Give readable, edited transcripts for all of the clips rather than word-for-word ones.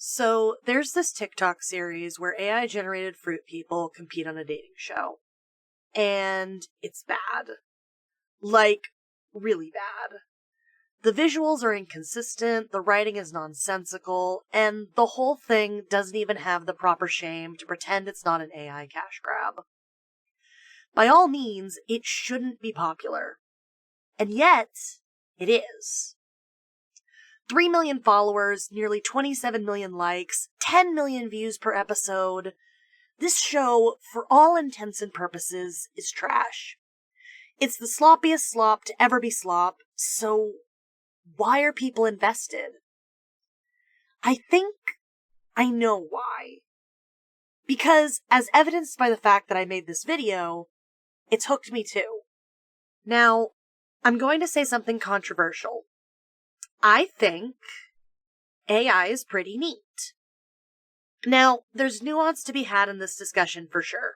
So there's this TikTok series where AI-generated fruit people compete on a dating show. And it's bad. Like, really bad. The visuals are inconsistent, the writing is nonsensical, and the whole thing doesn't even have the proper shame to pretend it's not an AI cash grab. By all means, it shouldn't be popular. And yet, it is. 3 million followers, nearly 27 million likes, 10 million views per episode. This show, for all intents and purposes, is trash. It's the sloppiest slop to ever be slop, so why are people invested? I think I know why. Because, as evidenced by the fact that I made this video, it's hooked me too. Now, I'm going to say something controversial. I think AI is pretty neat. Now, there's nuance to be had in this discussion for sure.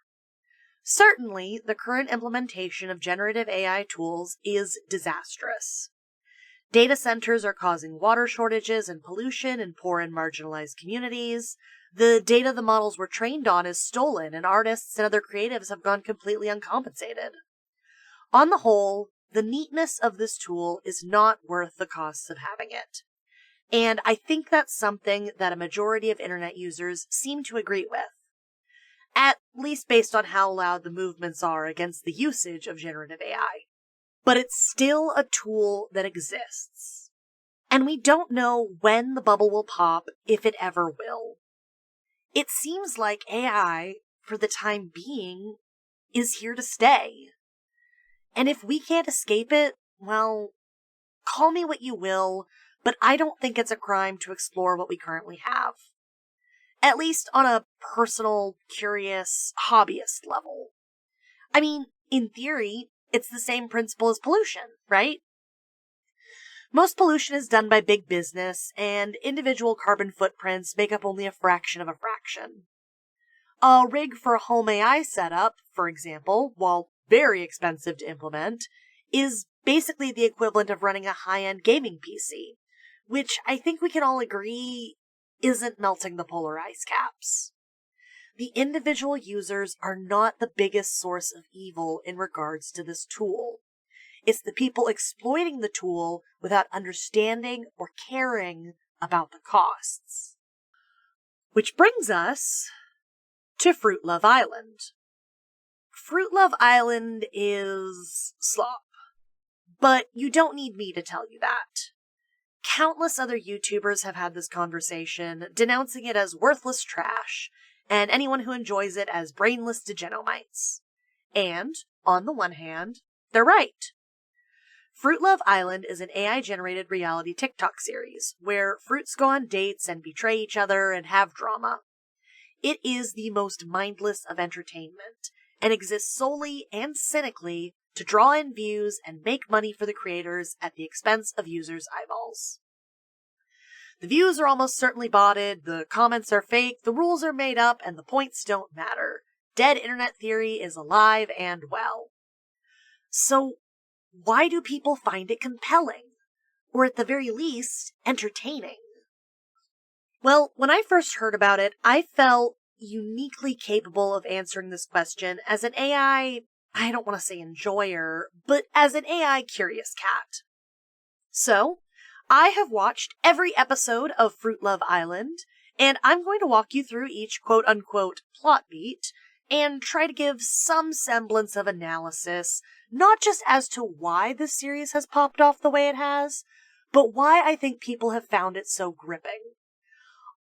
Certainly, the current implementation of generative AI tools is disastrous. Data centers are causing water shortages and pollution in poor and marginalized communities. The data the models were trained on is stolen, and artists and other creatives have gone completely uncompensated. On the whole, the neatness of this tool is not worth the costs of having it. And I think that's something that a majority of internet users seem to agree with. At least based on how loud the movements are against the usage of generative AI. But it's still a tool that exists. And we don't know when the bubble will pop, if it ever will. It seems like AI, for the time being, is here to stay. And if we can't escape it, well, call me what you will, but I don't think it's a crime to explore what we currently have. At least on a personal, curious, hobbyist level. I mean, in theory, it's the same principle as pollution, right? Most pollution is done by big business, and individual carbon footprints make up only a fraction of a fraction. A rig for a home AI setup, for example, while very expensive to implement, is basically the equivalent of running a high-end gaming PC, which I think we can all agree isn't melting the polar ice caps. The individual users are not the biggest source of evil in regards to this tool. It's the people exploiting the tool without understanding or caring about the costs. Which brings us to Fruit Love Island. Fruit Love Island is slop. But you don't need me to tell you that. Countless other YouTubers have had this conversation, denouncing it as worthless trash, and anyone who enjoys it as brainless degenomites. And, on the one hand, they're right. Fruit Love Island is an AI-generated reality TikTok series, where fruits go on dates and betray each other and have drama. It is the most mindless of entertainment, and exists solely and cynically to draw in views and make money for the creators at the expense of users' eyeballs. The views are almost certainly botted, the comments are fake, the rules are made up, and the points don't matter. Dead internet theory is alive and well. So, why do people find it compelling? Or at the very least, entertaining? Well, when I first heard about it, I felt uniquely capable of answering this question as an AI, I don't want to say enjoyer, but as an AI curious cat. So, I have watched every episode of Fruit Love Island, and I'm going to walk you through each quote-unquote plot beat, and try to give some semblance of analysis, not just as to why this series has popped off the way it has, but why I think people have found it so gripping.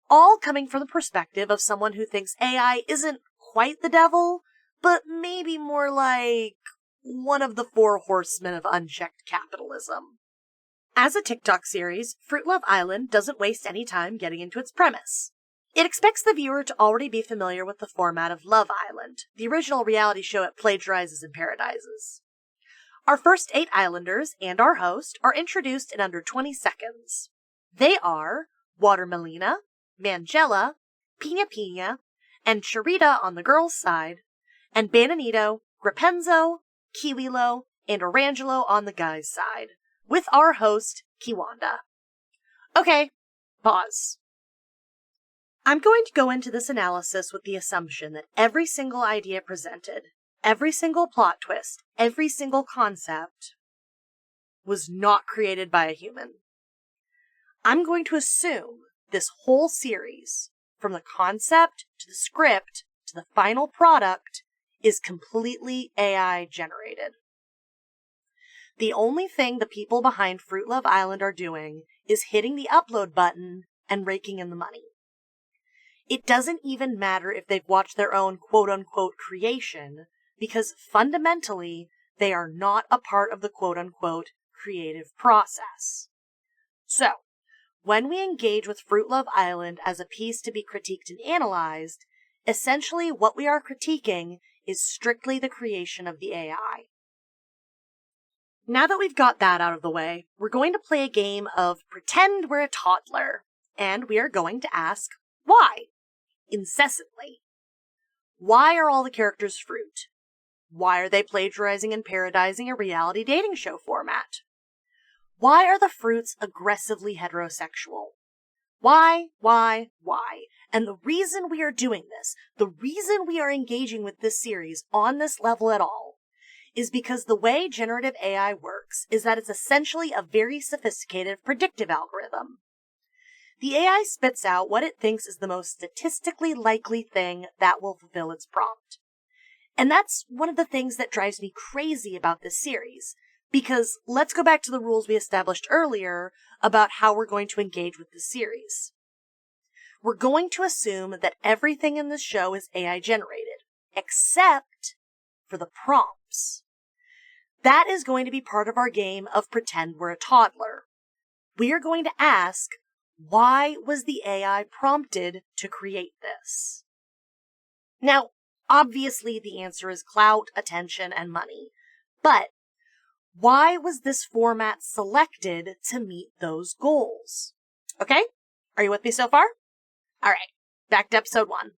All coming from the perspective of someone who thinks AI isn't quite the devil, but maybe more like one of the 4 horsemen of unchecked capitalism. As a TikTok series, Fruit Love Island doesn't waste any time getting into its premise. It expects the viewer to already be familiar with the format of Love Island, the original reality show it plagiarizes and parodises. Our first 8 islanders and our host are introduced in under 20 seconds. They are Watermelina, Mangella, Pina Pina, and Charita on the girls' side, and Bananito, Grapenzo, Kiwilo, and Orangelo on the guys' side, with our host, Kiwanda. Okay, pause. I'm going to go into this analysis with the assumption that every single idea presented, every single plot twist, every single concept was not created by a human. I'm going to assume this whole series, from the concept to the script to the final product, is completely AI generated. The only thing the people behind Fruit Love Island are doing is hitting the upload button and raking in the money. It doesn't even matter if they've watched their own quote-unquote creation, because fundamentally, they are not a part of the quote-unquote creative process. So, when we engage with Fruit Love Island as a piece to be critiqued and analyzed, essentially what we are critiquing is strictly the creation of the AI. Now that we've got that out of the way, we're going to play a game of Pretend We're a Toddler, and we are going to ask why, incessantly. Why are all the characters fruit? Why are they plagiarizing and parodizing a reality dating show format? Why are the fruits aggressively heterosexual? Why? And the reason we are doing this, the reason we are engaging with this series on this level at all, is because the way generative AI works is that it's essentially a very sophisticated predictive algorithm. The AI spits out what it thinks is the most statistically likely thing that will fulfill its prompt. And that's one of the things that drives me crazy about this series, because let's go back to the rules we established earlier about how we're going to engage with this series. We're going to assume that everything in this show is AI generated, except for the prompts. That is going to be part of our game of Pretend We're a Toddler. We are going to ask, why was the AI prompted to create this? Now, obviously the answer is clout, attention, and money. But why was this format selected to meet those goals? Okay? Are you with me so far? Alright, back to episode 1.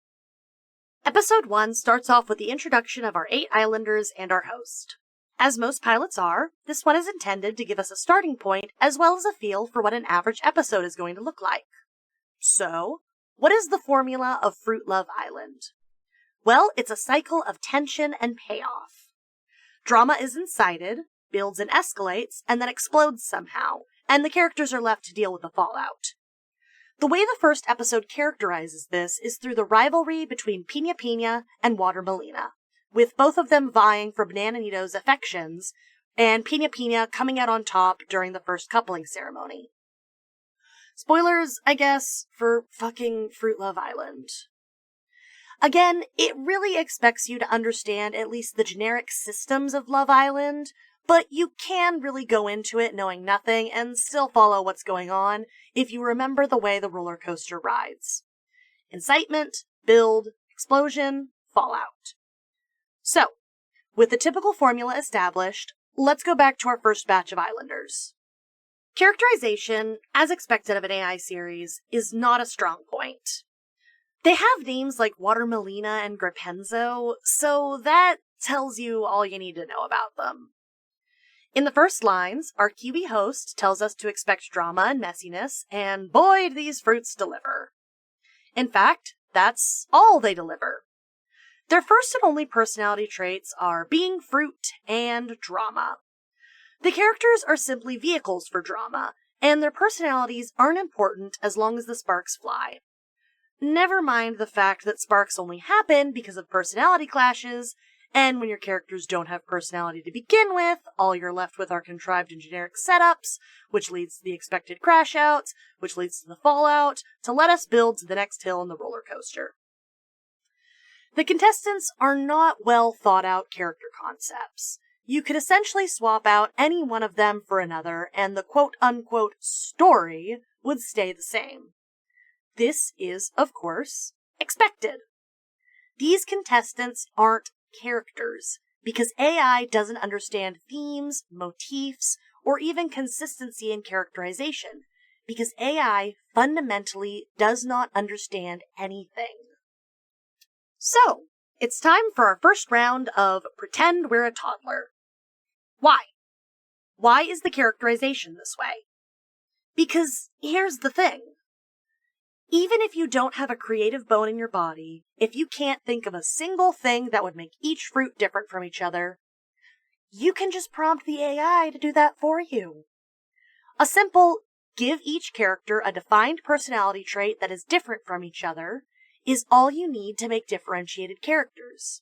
Episode 1 starts off with the introduction of our 8 islanders and our host. As most pilots are, this one is intended to give us a starting point as well as a feel for what an average episode is going to look like. So, what is the formula of Fruit Love Island? Well, it's a cycle of tension and payoff. Drama is incited, builds and escalates, and then explodes somehow, and the characters are left to deal with the fallout. The way the first episode characterizes this is through the rivalry between Pina Pina and Water Melina, with both of them vying for Bananito's affections, and Pina Pina coming out on top during the first coupling ceremony. Spoilers, I guess, for fucking Fruit Love Island. Again, it really expects you to understand at least the generic systems of Love Island, but you can really go into it knowing nothing and still follow what's going on if you remember the way the roller coaster rides. Incitement, build, explosion, fallout. So, with the typical formula established, let's go back to our first batch of islanders. Characterization, as expected of an AI series, is not a strong point. They have names like Water Melina and Grapenzo, so that tells you all you need to know about them. In the first lines, our Kiwi host tells us to expect drama and messiness, and boy, do these fruits deliver. In fact, that's all they deliver. Their first and only personality traits are being fruit and drama. The characters are simply vehicles for drama, and their personalities aren't important as long as the sparks fly. Never mind the fact that sparks only happen because of personality clashes, and when your characters don't have personality to begin with, all you're left with are contrived and generic setups, which leads to the expected crash outs, which leads to the fallout, to let us build to the next hill in the roller coaster. The contestants are not well thought out character concepts. You could essentially swap out any one of them for another, and the quote-unquote story would stay the same. This is, of course, expected. These contestants aren't characters, because AI doesn't understand themes, motifs, or even consistency in characterization, because AI fundamentally does not understand anything. So, it's time for our first round of Pretend We're a Toddler. Why? Why is the characterization this way? Because here's the thing. Even if you don't have a creative bone in your body, if you can't think of a single thing that would make each fruit different from each other, you can just prompt the AI to do that for you. A simple, give each character a defined personality trait that is different from each other, is all you need to make differentiated characters.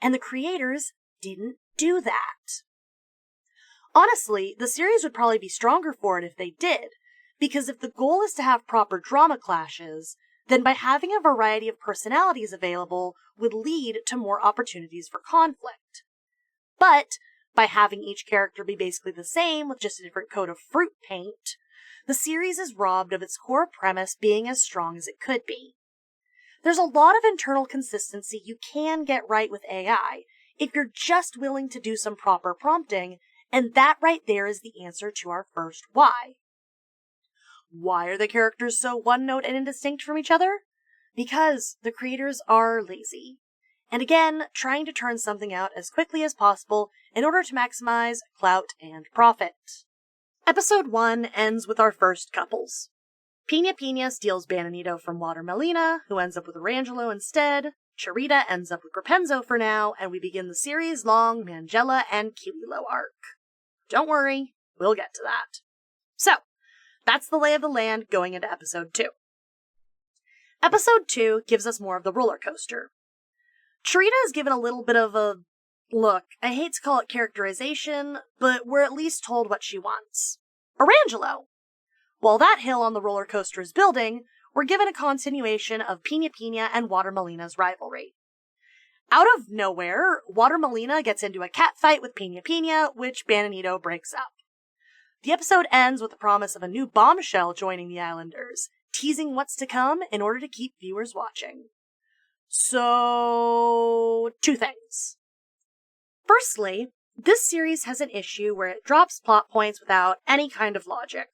And the creators didn't do that. Honestly, the series would probably be stronger for it if they did, because if the goal is to have proper drama clashes, then by having a variety of personalities available would lead to more opportunities for conflict. But by having each character be basically the same with just a different coat of fruit paint, the series is robbed of its core premise being as strong as it could be. There's a lot of internal consistency you can get right with AI if you're just willing to do some proper prompting, and that right there is the answer to our first why. Why are the characters so one-note and indistinct from each other? Because the creators are lazy. And again, trying to turn something out as quickly as possible in order to maximize clout and profit. Episode 1 ends with our first couples. Pina Pina steals Bananito from Watermelina, who ends up with Orangelo instead. Charita ends up with Rapunzel for now, and we begin the series-long Mangella and Kiwilo arc. Don't worry, we'll get to that. So, that's the lay of the land going into episode 2. Episode 2 gives us more of the roller coaster. Charita is given a little bit of a look. I hate to call it characterization, but we're at least told what she wants. Orangelo! While that hill on the roller coaster is building, we're given a continuation of Pina Pina and Watermelina's rivalry. Out of nowhere, Watermelina gets into a cat fight with Pina Pina, which Bananito breaks up. The episode ends with the promise of a new bombshell joining the Islanders, teasing what's to come in order to keep viewers watching. So, 2 things. Firstly, this series has an issue where it drops plot points without any kind of logic.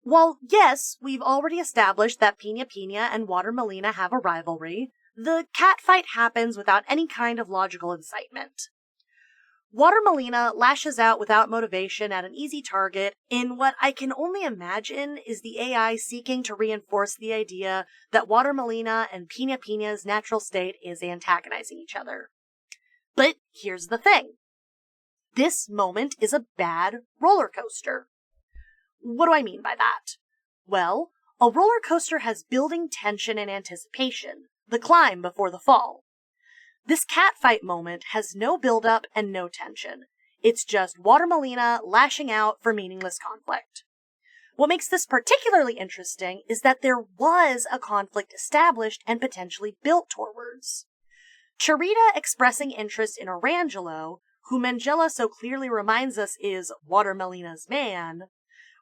While, yes, we've already established that Pina Pina and Watermelina have a rivalry, the cat fight happens without any kind of logical incitement. Watermelina lashes out without motivation at an easy target in what I can only imagine is the AI seeking to reinforce the idea that Watermelina and Pina Pina's natural state is antagonizing each other. But here's the thing. This moment is a bad roller coaster. What do I mean by that? Well, a roller coaster has building tension and anticipation, the climb before the fall. This catfight moment has no build-up and no tension. It's just Watermelina lashing out for meaningless conflict. What makes this particularly interesting is that there was a conflict established and potentially built towards. Charita expressing interest in Orangelo, who Mangella so clearly reminds us is Watermelina's man,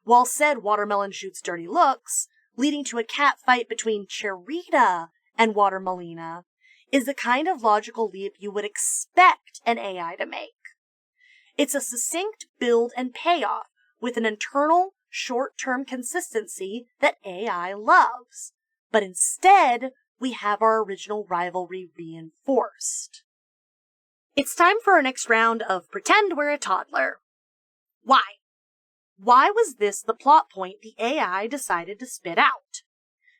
while said watermelon shoots dirty looks, leading to a cat fight between Charita and Watermelina, is the kind of logical leap you would expect an AI to make. It's a succinct build and payoff with an internal, short-term consistency that AI loves. But instead, we have our original rivalry reinforced. It's time for our next round of Pretend We're a Toddler. Why? Why was this the plot point the AI decided to spit out?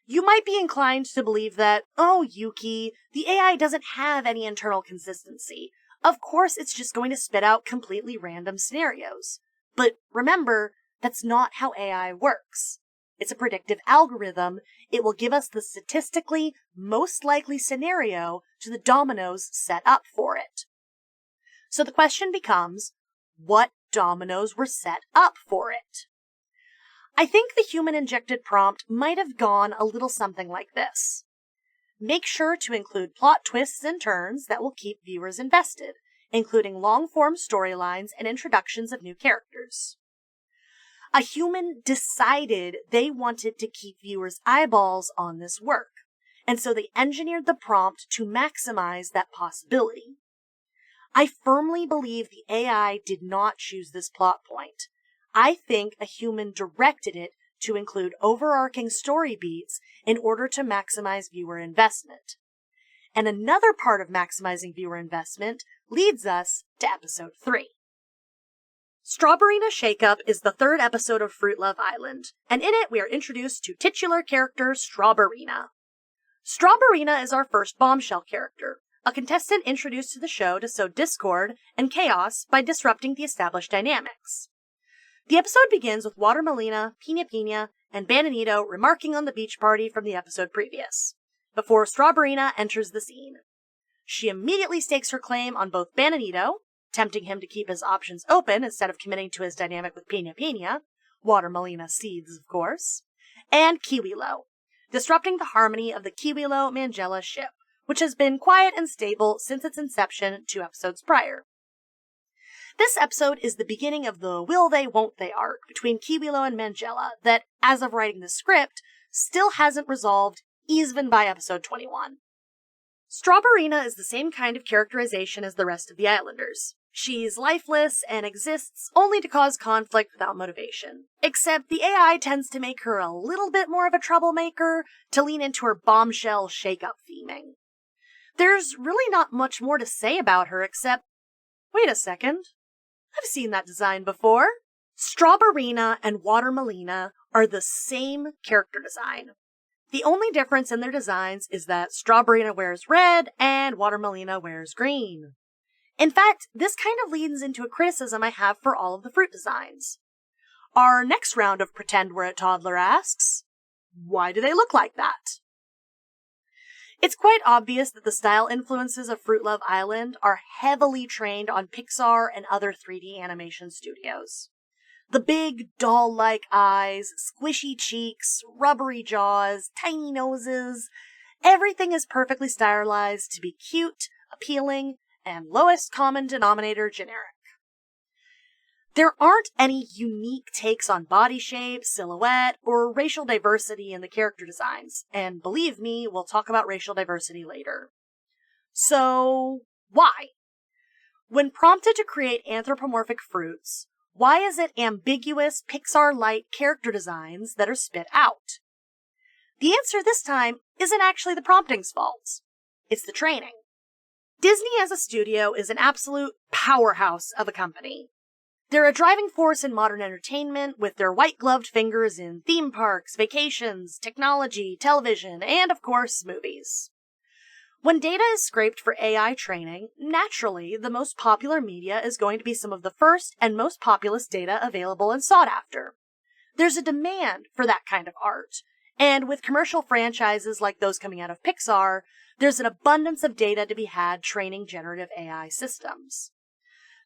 You might be inclined to believe that, oh, Yuki, the AI doesn't have any internal consistency. Of course it's just going to spit out completely random scenarios. But remember, that's not how AI works. It's a predictive algorithm. It will give us the statistically most likely scenario to the dominoes set up for it. So the question becomes, what dominoes were set up for it? I think the human-injected prompt might have gone a little something like this. Make sure to include plot twists and turns that will keep viewers invested, including long-form storylines and introductions of new characters. A human decided they wanted to keep viewers' eyeballs on this work, and so they engineered the prompt to maximize that possibility. I firmly believe the AI did not choose this plot point. I think a human directed it to include overarching story beats in order to maximize viewer investment. And another part of maximizing viewer investment leads us to episode 3. Strawberryna Shakeup is the third episode of Fruit Love Island, and in it we are introduced to titular character Strawberryna. Strawberryna is our first bombshell character, a contestant introduced to the show to sow discord and chaos by disrupting the established dynamics. The episode begins with Watermelina, Pina Pina, and Bananito remarking on the beach party from the episode previous, before Strawberryna enters the scene. She immediately stakes her claim on both Bananito, tempting him to keep his options open instead of committing to his dynamic with Pina Pina, Watermelina seeds, of course, and Kiwilo, disrupting the harmony of the Kiwilo-Mangela ship, which has been quiet and stable since its inception 2 episodes prior. This episode is the beginning of the will they, won't they arc between Kiwilo and Mangela that, as of writing the script, still hasn't resolved even by episode 21. Strawberryna is the same kind of characterization as the rest of the Islanders. She's lifeless and exists only to cause conflict without motivation. Except the AI tends to make her a little bit more of a troublemaker to lean into her bombshell shake-up theming. There's really not much more to say about her except, wait a second, I've seen that design before. Strawberryna and Watermelina are the same character design. The only difference in their designs is that Strawberryna wears red and Watermelina wears green. In fact, this kind of leads into a criticism I have for all of the fruit designs. Our next round of Pretend We're a Toddler asks, why do they look like that? It's quite obvious that the style influences of Fruit Love Island are heavily trained on Pixar and other 3D animation studios. The big, doll-like eyes, squishy cheeks, rubbery jaws, tiny noses, everything is perfectly stylized to be cute, appealing, and lowest common denominator generic. There aren't any unique takes on body shape, silhouette, or racial diversity in the character designs, and believe me, we'll talk about racial diversity later. So, why? When prompted to create anthropomorphic fruits, why is it ambiguous Pixar-light character designs that are spit out? The answer this time isn't actually the prompting's fault. It's the training. Disney as a studio is an absolute powerhouse of a company. They're a driving force in modern entertainment with their white-gloved fingers in theme parks, vacations, technology, television, and of course, movies. When data is scraped for AI training, naturally, the most popular media is going to be some of the first and most populous data available and sought after. There's a demand for that kind of art, and with commercial franchises like those coming out of Pixar, there's an abundance of data to be had training generative AI systems.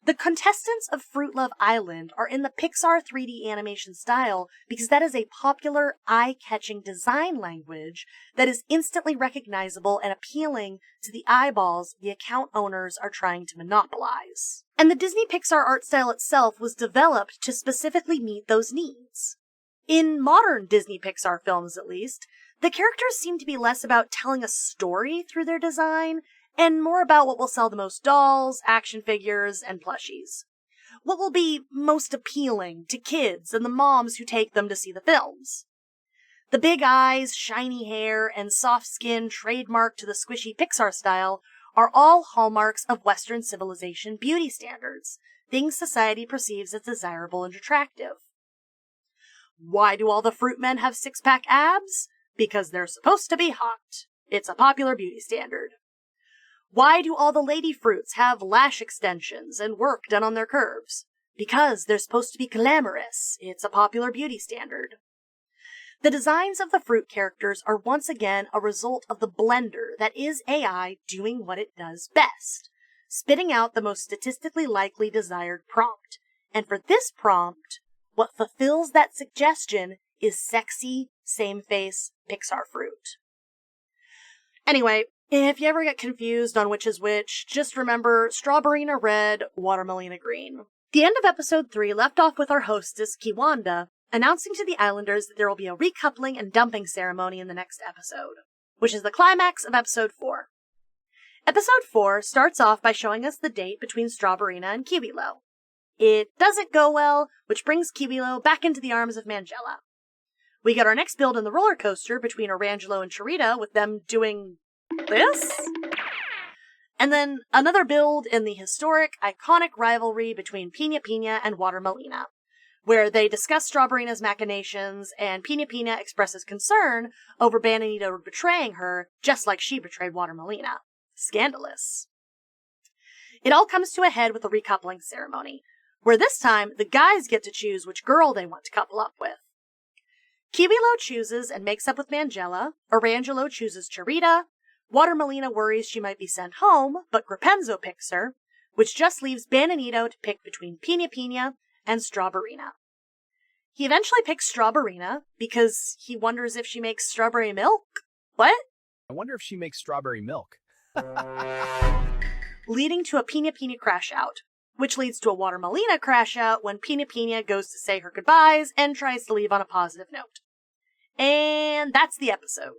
The contestants of Fruit Love Island are in the Pixar 3D animation style because that is a popular, eye-catching design language that is instantly recognizable and appealing to the eyeballs the account owners are trying to monopolize. And the Disney Pixar art style itself was developed to specifically meet those needs. In modern Disney Pixar films, at least, the characters seem to be less about telling a story through their design and more about what will sell the most dolls, action figures, and plushies. What will be most appealing to kids and the moms who take them to see the films. The big eyes, shiny hair, and soft skin trademarked to the squishy Pixar style are all hallmarks of Western civilization beauty standards, things society perceives as desirable and attractive. Why do all the fruit men have six-pack abs? Because they're supposed to be hot. It's a popular beauty standard. Why do all the lady fruits have lash extensions and work done on their curves? Because they're supposed to be glamorous. It's a popular beauty standard. The designs of the fruit characters are once again a result of the blender that is AI doing what it does best, spitting out the most statistically likely desired prompt. And for this prompt, what fulfills that suggestion is sexy, same-face Pixar fruit. Anyway, if you ever get confused on which is which, just remember Strawberryna red, Watermelina green. The end of episode 3 left off with our hostess, Kiwanda, announcing to the Islanders that there will be a recoupling and dumping ceremony in the next episode, which is the climax of episode 4. Episode 4 starts off by showing us the date between Strawberryna and Kiwilo. It doesn't go well, which brings Kiwilo back into the arms of Mangela. We get our next build in the roller coaster between Orangelo and Charita with them doing this? And then another build in the historic, iconic rivalry between Pina Pina and Water Melina, where they discuss Strawberry's machinations, and Pina Pina expresses concern over Bananito betraying her, just like she betrayed Water Melina. Scandalous. It all comes to a head with a recoupling ceremony, where this time the guys get to choose which girl they want to couple up with. Kiwilo chooses and makes up with Mangela, Orangelo chooses Charita, Water Melina worries she might be sent home, but Grapenzo picks her, which just leaves Bananito to pick between Pina Pina and Strawberryna. He eventually picks Strawberryna because he wonders if she makes strawberry milk. What? I wonder if she makes strawberry milk. Leading to a Pina Pina crash out, which leads to a Water Melina crash out when Pina Pina goes to say her goodbyes and tries to leave on a positive note. And that's the episode.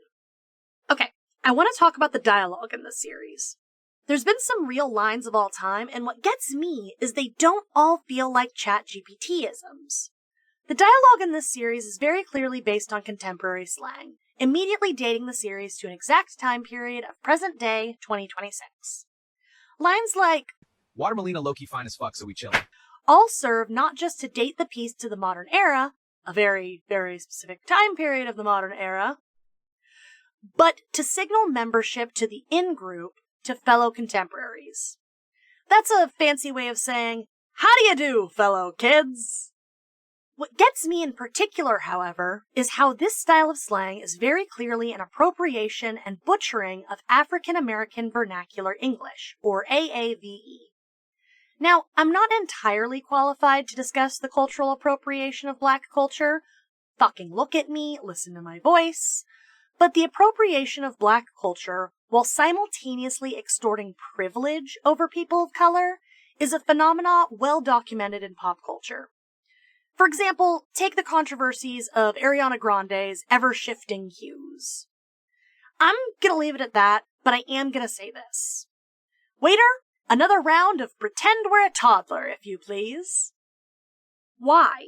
Okay, I want to talk about the dialogue in this series. There's been some real lines of all time, and what gets me is they don't all feel like ChatGPT-isms. The dialogue in this series is very clearly based on contemporary slang, immediately dating the series to an exact time period of present day 2026. Lines like, Water Melina low-key fine as fuck, so we chillin'. all serve not just to date the piece to the modern era, a very, very specific time period of the modern era, but to signal membership to the in-group to fellow contemporaries. That's a fancy way of saying, how do you do, fellow kids? What gets me in particular, however, is how this style of slang is very clearly an appropriation and butchering of African American Vernacular English, or AAVE. Now, I'm not entirely qualified to discuss the cultural appropriation of Black culture. Fucking look at me, listen to my voice. But the appropriation of Black culture, while simultaneously extorting privilege over people of color, is a phenomena well documented in pop culture. For example, take the controversies of Ariana Grande's ever-shifting hues. I'm gonna leave it at that, but I am gonna say this. Waiter, another round of pretend we're a toddler, if you please. Why?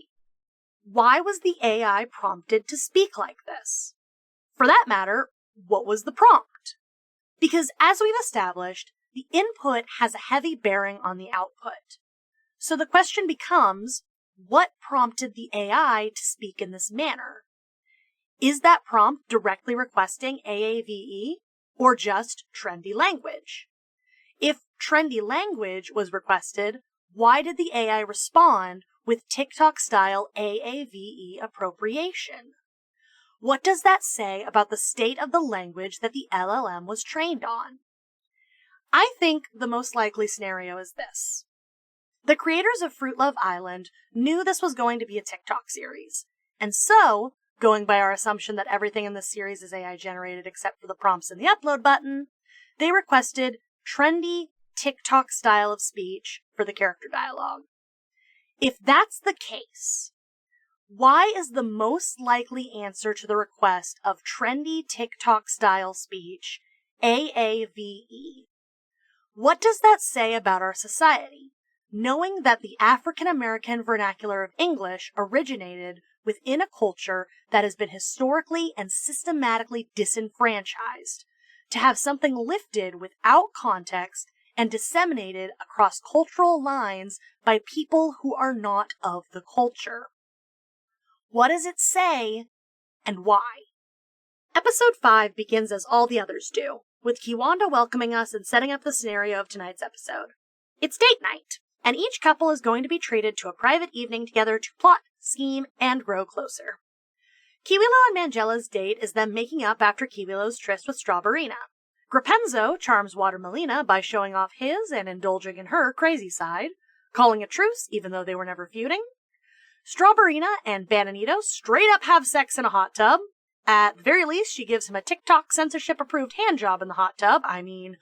Why was the AI prompted to speak like this? For that matter, what was the prompt? Because as we've established, the input has a heavy bearing on the output. So the question becomes, what prompted the AI to speak in this manner? Is that prompt directly requesting AAVE or just trendy language? If trendy language was requested, why did the AI respond with TikTok-style AAVE appropriation? What does that say about the state of the language that the LLM was trained on? I think the most likely scenario is this. The creators of Fruit Love Island knew this was going to be a TikTok series, and so, going by our assumption that everything in this series is AI generated except for the prompts and the upload button, they requested trendy TikTok style of speech for the character dialogue. If that's the case, why is the most likely answer to the request of trendy TikTok style speech AAVE? What does that say about our society, knowing that the African American vernacular of English originated within a culture that has been historically and systematically disenfranchised, to have something lifted without context and disseminated across cultural lines by people who are not of the culture? What does it say, and why? Episode 5 begins as all the others do, with Kiwanda welcoming us and setting up the scenario of tonight's episode. It's date night, and each couple is going to be treated to a private evening together to plot, scheme, and grow closer. Kiwilo and Mangela's date is them making up after Kiwilo's tryst with Strawberryna. Grapenzo charms Water Melina by showing off his and indulging in her crazy side, calling a truce even though they were never feuding. Strawberryna and Bananito straight up have sex in a hot tub. At the very least, she gives him a TikTok censorship-approved handjob in the hot tub. I mean,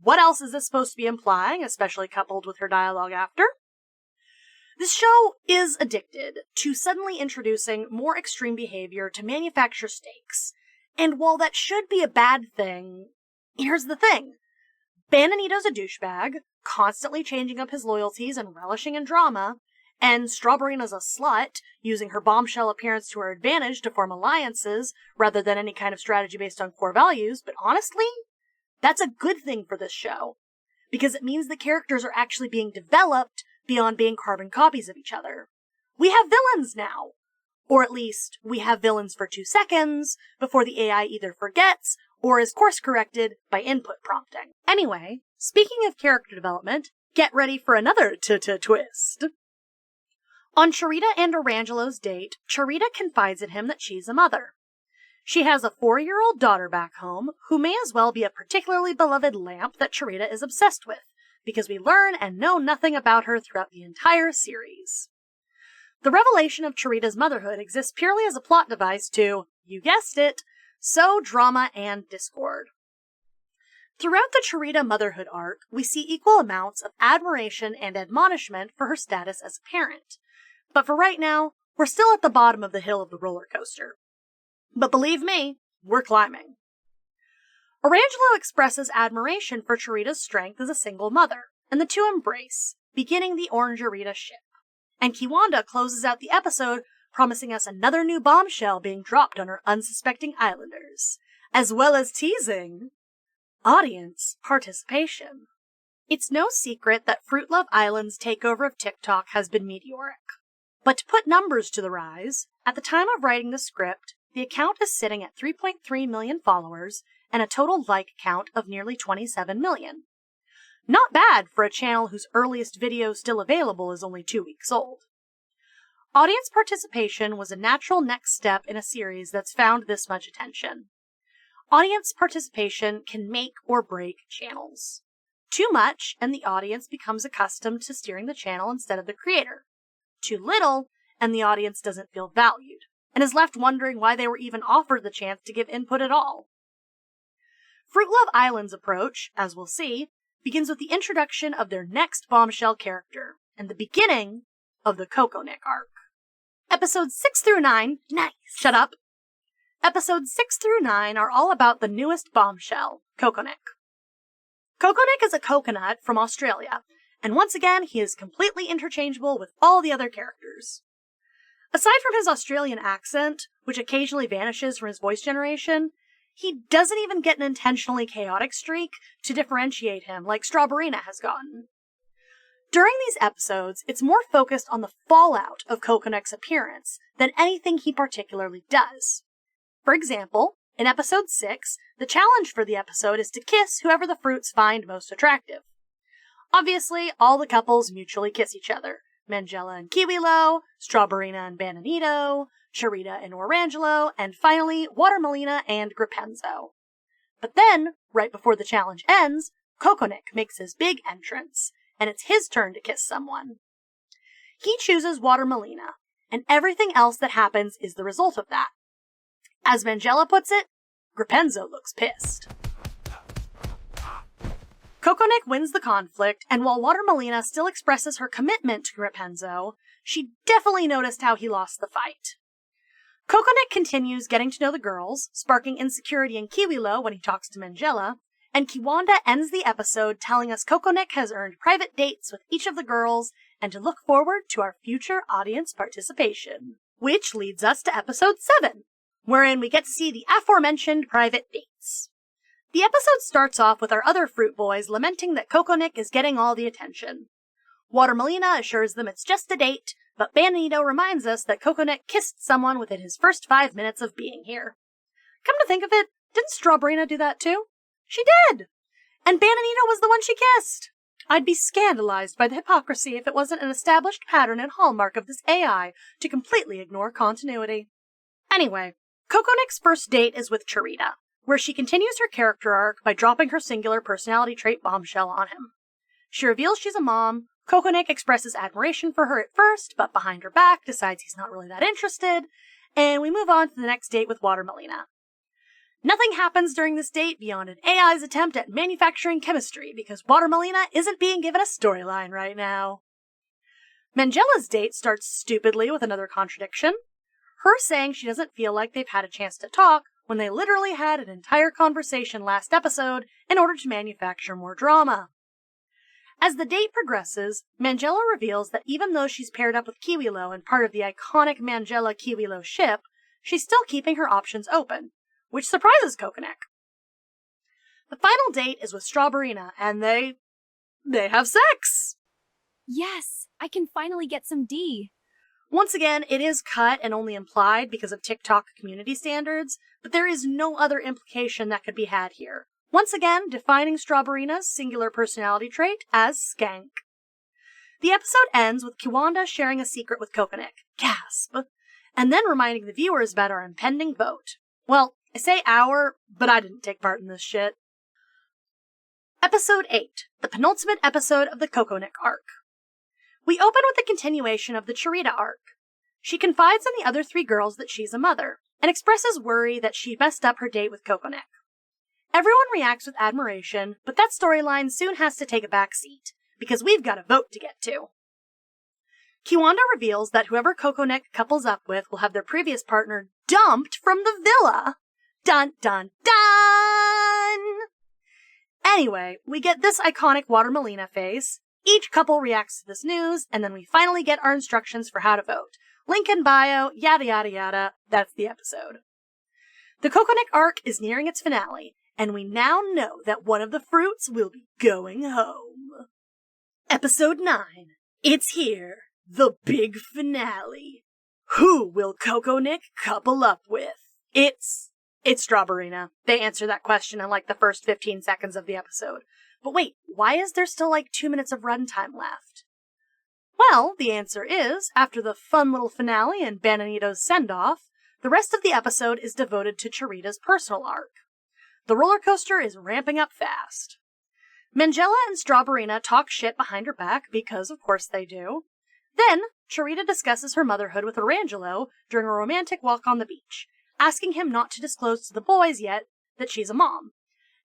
what else is this supposed to be implying, especially coupled with her dialogue after? This show is addicted to suddenly introducing more extreme behavior to manufacture stakes. And while that should be a bad thing, here's the thing. Bananito's a douchebag, constantly changing up his loyalties and relishing in drama, and Strawberryna's a slut, using her bombshell appearance to her advantage to form alliances rather than any kind of strategy based on core values, but honestly, that's a good thing for this show. because it means the characters are actually being developed beyond being carbon copies of each other. We have villains now. Or at least, we have villains for 2 seconds before the AI either forgets or is course-corrected by input prompting. Anyway, speaking of character development, get ready for another twist. On Charita and Orangelo's date, Charita confides in him that she's a mother. She has a 4-year-old daughter back home, who may as well be a particularly beloved lamp that Charita is obsessed with, because we learn and know nothing about her throughout the entire series. The revelation of Charita's motherhood exists purely as a plot device to, you guessed it, sow drama and discord. Throughout the Charita motherhood arc, we see equal amounts of admiration and admonishment for her status as a parent. But for right now, we're still at the bottom of the hill of the roller coaster. But believe me, we're climbing. Orangelo expresses admiration for Charita's strength as a single mother, and the two embrace, beginning the Orangerita ship. And Kiwanda closes out the episode promising us another new bombshell being dropped on our unsuspecting islanders, as well as teasing audience participation. It's no secret that Fruit Love Island's takeover of TikTok has been meteoric. But to put numbers to the rise, at the time of writing the script, the account is sitting at 3.3 million followers and a total like count of nearly 27 million. Not bad for a channel whose earliest video still available is only 2 weeks old. Audience participation was a natural next step in a series that's found this much attention. Audience participation can make or break channels. Too much, and the audience becomes accustomed to steering the channel instead of the creator. Too little, and the audience doesn't feel valued, and is left wondering why they were even offered the chance to give input at all. Fruit Love Island's approach, as we'll see, begins with the introduction of their next bombshell character, and the beginning of the Kokonik arc. Episodes 6 through 9, nice, shut up. Episodes 6 through 9 are all about the newest bombshell, Kokonik. Kokonik is a coconut from Australia, and once again, he is completely interchangeable with all the other characters. Aside from his Australian accent, which occasionally vanishes from his voice generation, he doesn't even get an intentionally chaotic streak to differentiate him like Strawberryna has gotten. During these episodes, it's more focused on the fallout of Kokonik's appearance than anything he particularly does. For example, in episode 6, the challenge for the episode is to kiss whoever the fruits find most attractive. Obviously, all the couples mutually kiss each other. Mangella and Kiwilo, Strawberryna and Bananito, Charita and Orangelo, and finally, Watermelina and Grapenzo. But then, right before the challenge ends, Kokonik makes his big entrance, and it's his turn to kiss someone. He chooses Watermelina, and everything else that happens is the result of that. As Mangella puts it, Grapenzo looks pissed. Kokonik wins the conflict, and while Watermelina still expresses her commitment to Grapenzo, she definitely noticed how he lost the fight. Kokonik continues getting to know the girls, sparking insecurity in Kiwilo when he talks to Mangella, and Kiwanda ends the episode telling us Kokonik has earned private dates with each of the girls and to look forward to our future audience participation. Which leads us to episode 7, wherein we get to see the aforementioned private dates. The episode starts off with our other fruit boys lamenting that Kokonik is getting all the attention. Watermelina assures them it's just a date, but Bananito reminds us that Kokonik kissed someone within his first 5 minutes of being here. Come to think of it, didn't Strawberryna do that too? She did! And Bananito was the one she kissed! I'd be scandalized by the hypocrisy if it wasn't an established pattern and hallmark of this AI to completely ignore continuity. Anyway, Kokonik's first date is with Charita, where she continues her character arc by dropping her singular personality trait bombshell on him. She reveals she's a mom, Kokonik expresses admiration for her at first, but behind her back decides he's not really that interested, and we move on to the next date with Watermelina. Nothing happens during this date beyond an AI's attempt at manufacturing chemistry because Watermelina isn't being given a storyline right now. Mangella's date starts stupidly with another contradiction. Her saying she doesn't feel like they've had a chance to talk when they literally had an entire conversation last episode in order to manufacture more drama. As the date progresses, Mangella reveals that even though she's paired up with Kiwilo and part of the iconic Mangella-Kiwilo ship, she's still keeping her options open, which surprises Kokonik. The final date is with Strawberryna, and they they have sex! Yes, I can finally get some D. Once again, it is cut and only implied because of TikTok community standards, but there is no other implication that could be had here. Once again, defining Strawberryna's singular personality trait as skank. The episode ends with Kiwanda sharing a secret with Kokonik, gasp, and then reminding the viewers about our impending vote. Well, I say our, but I didn't take part in this shit. Episode 8, the penultimate episode of the Kokonik arc. We open with the continuation of the Chirita arc. She confides in the other 3 girls that she's a mother, and expresses worry that she messed up her date with Kokonik. Everyone reacts with admiration, but that storyline soon has to take a back seat, because we've got a vote to get to. Kiwanda reveals that whoever Kokonik couples up with will have their previous partner dumped from the villa. Dun dun dun! Anyway, we get this iconic Watermelina face. Each couple reacts to this news, and then we finally get our instructions for how to vote. Link in bio, yada yada yada, that's the episode. The Kokonik arc is nearing its finale, and we now know that one of the fruits will be going home. Episode 9. It's here. The big finale. Who will Kokonik couple up with? It's Strawberryna. They answer that question in like the first 15 seconds of the episode. But wait, why is there still like 2 minutes of runtime left? Well, the answer is, after the fun little finale and Bananito's send-off, the rest of the episode is devoted to Chirita's personal arc. The roller coaster is ramping up fast. Mangella and Strawberryna talk shit behind her back, because of course they do. Then, Chirita discusses her motherhood with Orangelo during a romantic walk on the beach, asking him not to disclose to the boys yet that she's a mom.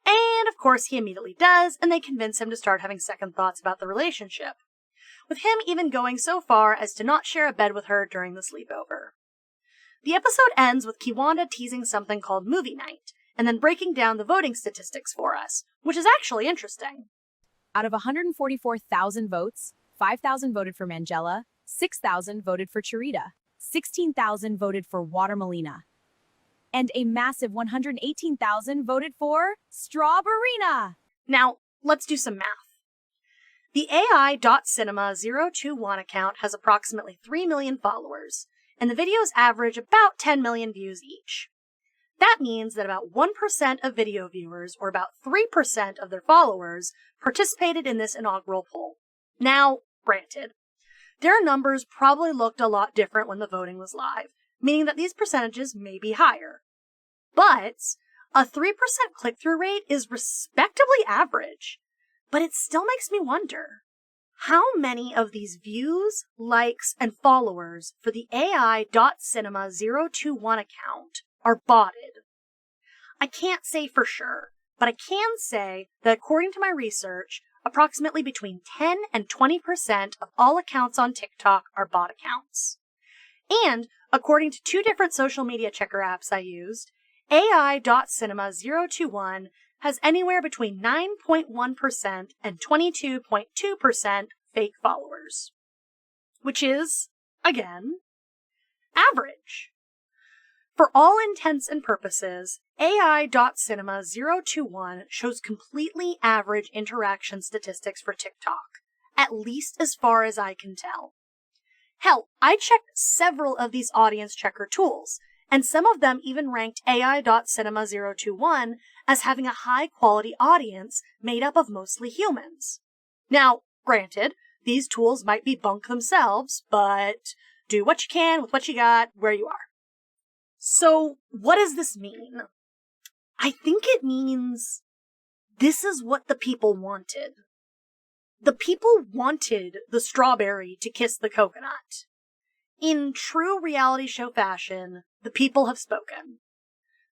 And of course he immediately does, and they convince him to start having second thoughts about the relationship, with him even going so far as to not share a bed with her during the sleepover. The episode ends with Kiwanda teasing something called movie night, and then breaking down the voting statistics for us, which is actually interesting. Out of 144,000 votes, 5,000 voted for Mangella, 6,000 voted for Chirita, 16,000 voted for Watermelina, and a massive 118,000 voted for Strawberryna. Now, let's do some math. The AI.cinema021 account has approximately 3 million followers, and the videos average about 10 million views each. That means that about 1% of video viewers, or about 3% of their followers, participated in this inaugural poll. Now, granted, their numbers probably looked a lot different when the voting was live, meaning that these percentages may be higher. But a 3% click-through rate is respectably average, but it still makes me wonder, how many of these views, likes, and followers for the AI.cinema021 account are botted? I can't say for sure, but I can say that according to my research, approximately between 10 and 20% of all accounts on TikTok are bot accounts. And according to 2 different social media checker apps I used, AI.cinema021 has anywhere between 9.1% and 22.2% fake followers, which is, again, average. For all intents and purposes, AI.cinema021 shows completely average interaction statistics for TikTok, at least as far as I can tell. Hell, I checked several of these audience checker tools, and some of them even ranked AI.cinema021 as having a high-quality audience made up of mostly humans. Now, granted, these tools might be bunk themselves, but do what you can with what you got where you are. So, what does this mean? I think it means this is what the people wanted. The people wanted the strawberry to kiss the coconut. In true reality show fashion, the people have spoken.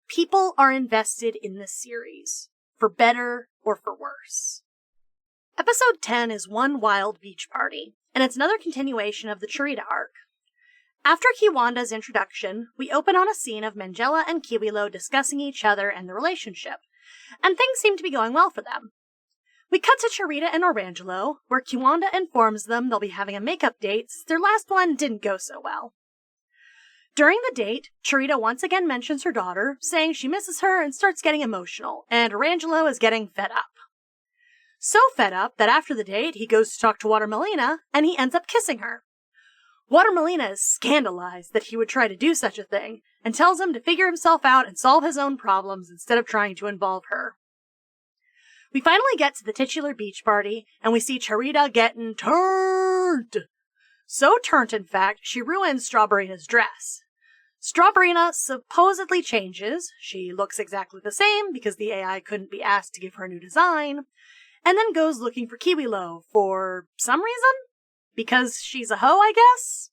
People are invested in this series, for better or for worse. Episode 10 is One Wild Beach Party, and it's another continuation of the Chirita arc. After Kiwanda's introduction, we open on a scene of Mangella and Kiwilo discussing each other and the relationship, and things seem to be going well for them. We cut to Chirita and Orangelo, where Kiwanda informs them they'll be having a makeup date since their last one didn't go so well. During the date, Chirita once again mentions her daughter, saying she misses her and starts getting emotional, and Orangelo is getting fed up. So fed up that after the date, he goes to talk to Watermelina, and he ends up kissing her. Watermelina is scandalized that he would try to do such a thing, and tells him to figure himself out and solve his own problems instead of trying to involve her. We finally get to the titular beach party, and we see Charita getting turned. So turned, in fact, she ruins Strawberry's dress. Strawberryna supposedly changes, she looks exactly the same because the AI couldn't be asked to give her a new design, and then goes looking for Kiwilo for some reason? Because she's a hoe, I guess?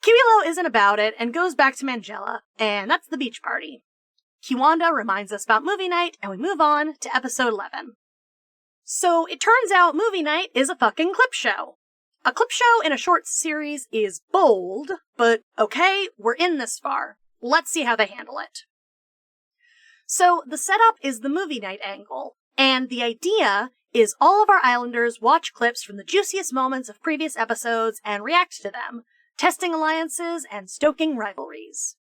Kiwilo isn't about it and goes back to Mangella, and that's the beach party. Kiwanda reminds us about movie night, and we move on to episode 11. So it turns out movie night is a fucking clip show. A clip show in a short series is bold, but okay, we're in this far. Let's see how they handle it. So the setup is the movie night angle, and the idea is all of our islanders watch clips from the juiciest moments of previous episodes and react to them, testing alliances and stoking rivalries.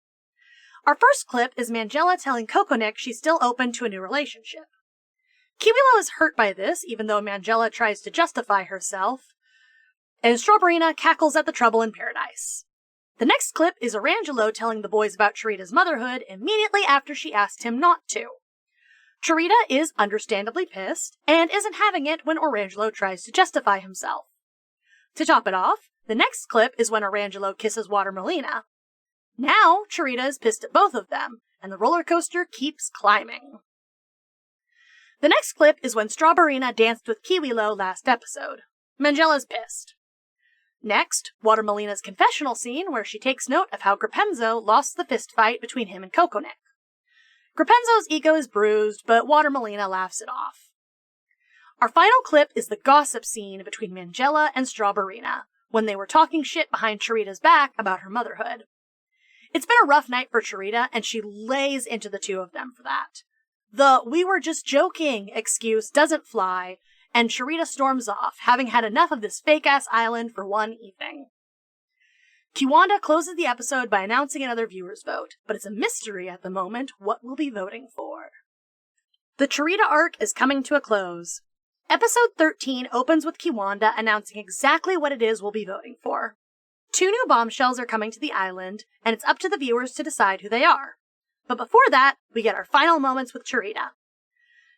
Our first clip is Mangella telling Kokonik she's still open to a new relationship. Kiwilo is hurt by this, even though Mangella tries to justify herself, and Strawberryna cackles at the trouble in paradise. The next clip is Orangelo telling the boys about Charita's motherhood immediately after she asked him not to. Charita is understandably pissed, and isn't having it when Orangelo tries to justify himself. To top it off, the next clip is when Orangelo kisses Watermelina. Now, Charita is pissed at both of them, and the roller coaster keeps climbing. The next clip is when Strawberryna danced with Kiwilo last episode. Mangella's pissed. Next, Watermelina's confessional scene where she takes note of how Grapenzo lost the fist fight between him and Kokonik. Grapenzo's ego is bruised, but Watermelina laughs it off. Our final clip is the gossip scene between Mangella and Strawberryna, when they were talking shit behind Charita's back about her motherhood. It's been a rough night for Charita, and she lays into the two of them for that. The "we were just joking" excuse doesn't fly, and Charita storms off, having had enough of this fake-ass island for one evening. Kiwanda closes the episode by announcing another viewer's vote, but it's a mystery at the moment what we'll be voting for. The Charita arc is coming to a close. Episode 13 opens with Kiwanda announcing exactly what it is we'll be voting for. 2 new bombshells are coming to the island, and it's up to the viewers to decide who they are. But before that, we get our final moments with Charita.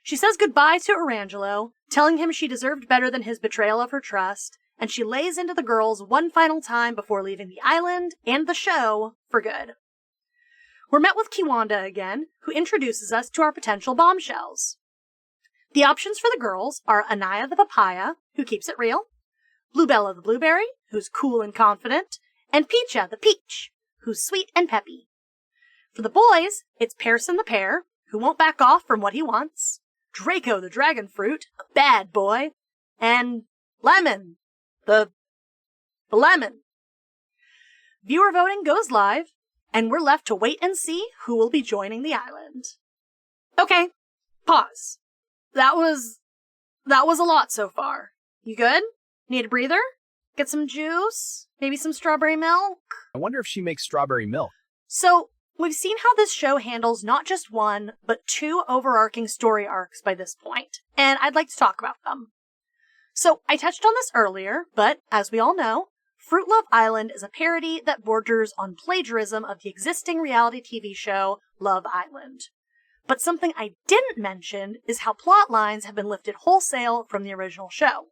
She says goodbye to Orangelo, telling him she deserved better than his betrayal of her trust, and she lays into the girls one final time before leaving the island and the show for good. We're met with Kiwanda again, who introduces us to our potential bombshells. The options for the girls are Anaya the papaya, who keeps it real, Bluebella the blueberry, who's cool and confident, and Peacha the peach, who's sweet and peppy. For the boys, it's Pearson the pear, who won't back off from what he wants, Draco the dragon fruit, a bad boy, and Lemon, the lemon. Viewer voting goes live, and we're left to wait and see who will be joining the island. Okay, pause. That was a lot so far. You good? Need a breather? Get some juice? Maybe some strawberry milk? I wonder if she makes strawberry milk. So, we've seen how this show handles not just one, but 2 overarching story arcs by this point, and I'd like to talk about them. So, I touched on this earlier, but as we all know, Fruit Love Island is a parody that borders on plagiarism of the existing reality TV show Love Island. But something I didn't mention is how plot lines have been lifted wholesale from the original show.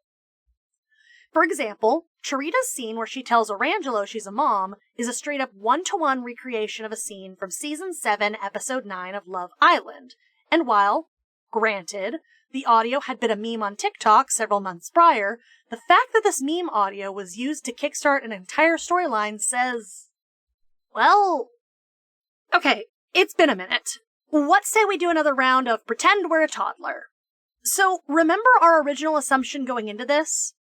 For example, Charita's scene where she tells Orangelo she's a mom is a straight-up one-to-one recreation of a scene from Season 7, Episode 9 of Love Island, and while, granted, the audio had been a meme on TikTok several months prior, the fact that this meme audio was used to kickstart an entire storyline says, well, okay, it's been a minute. What say we do another round of Pretend We're a Toddler? So, remember our original assumption going into this?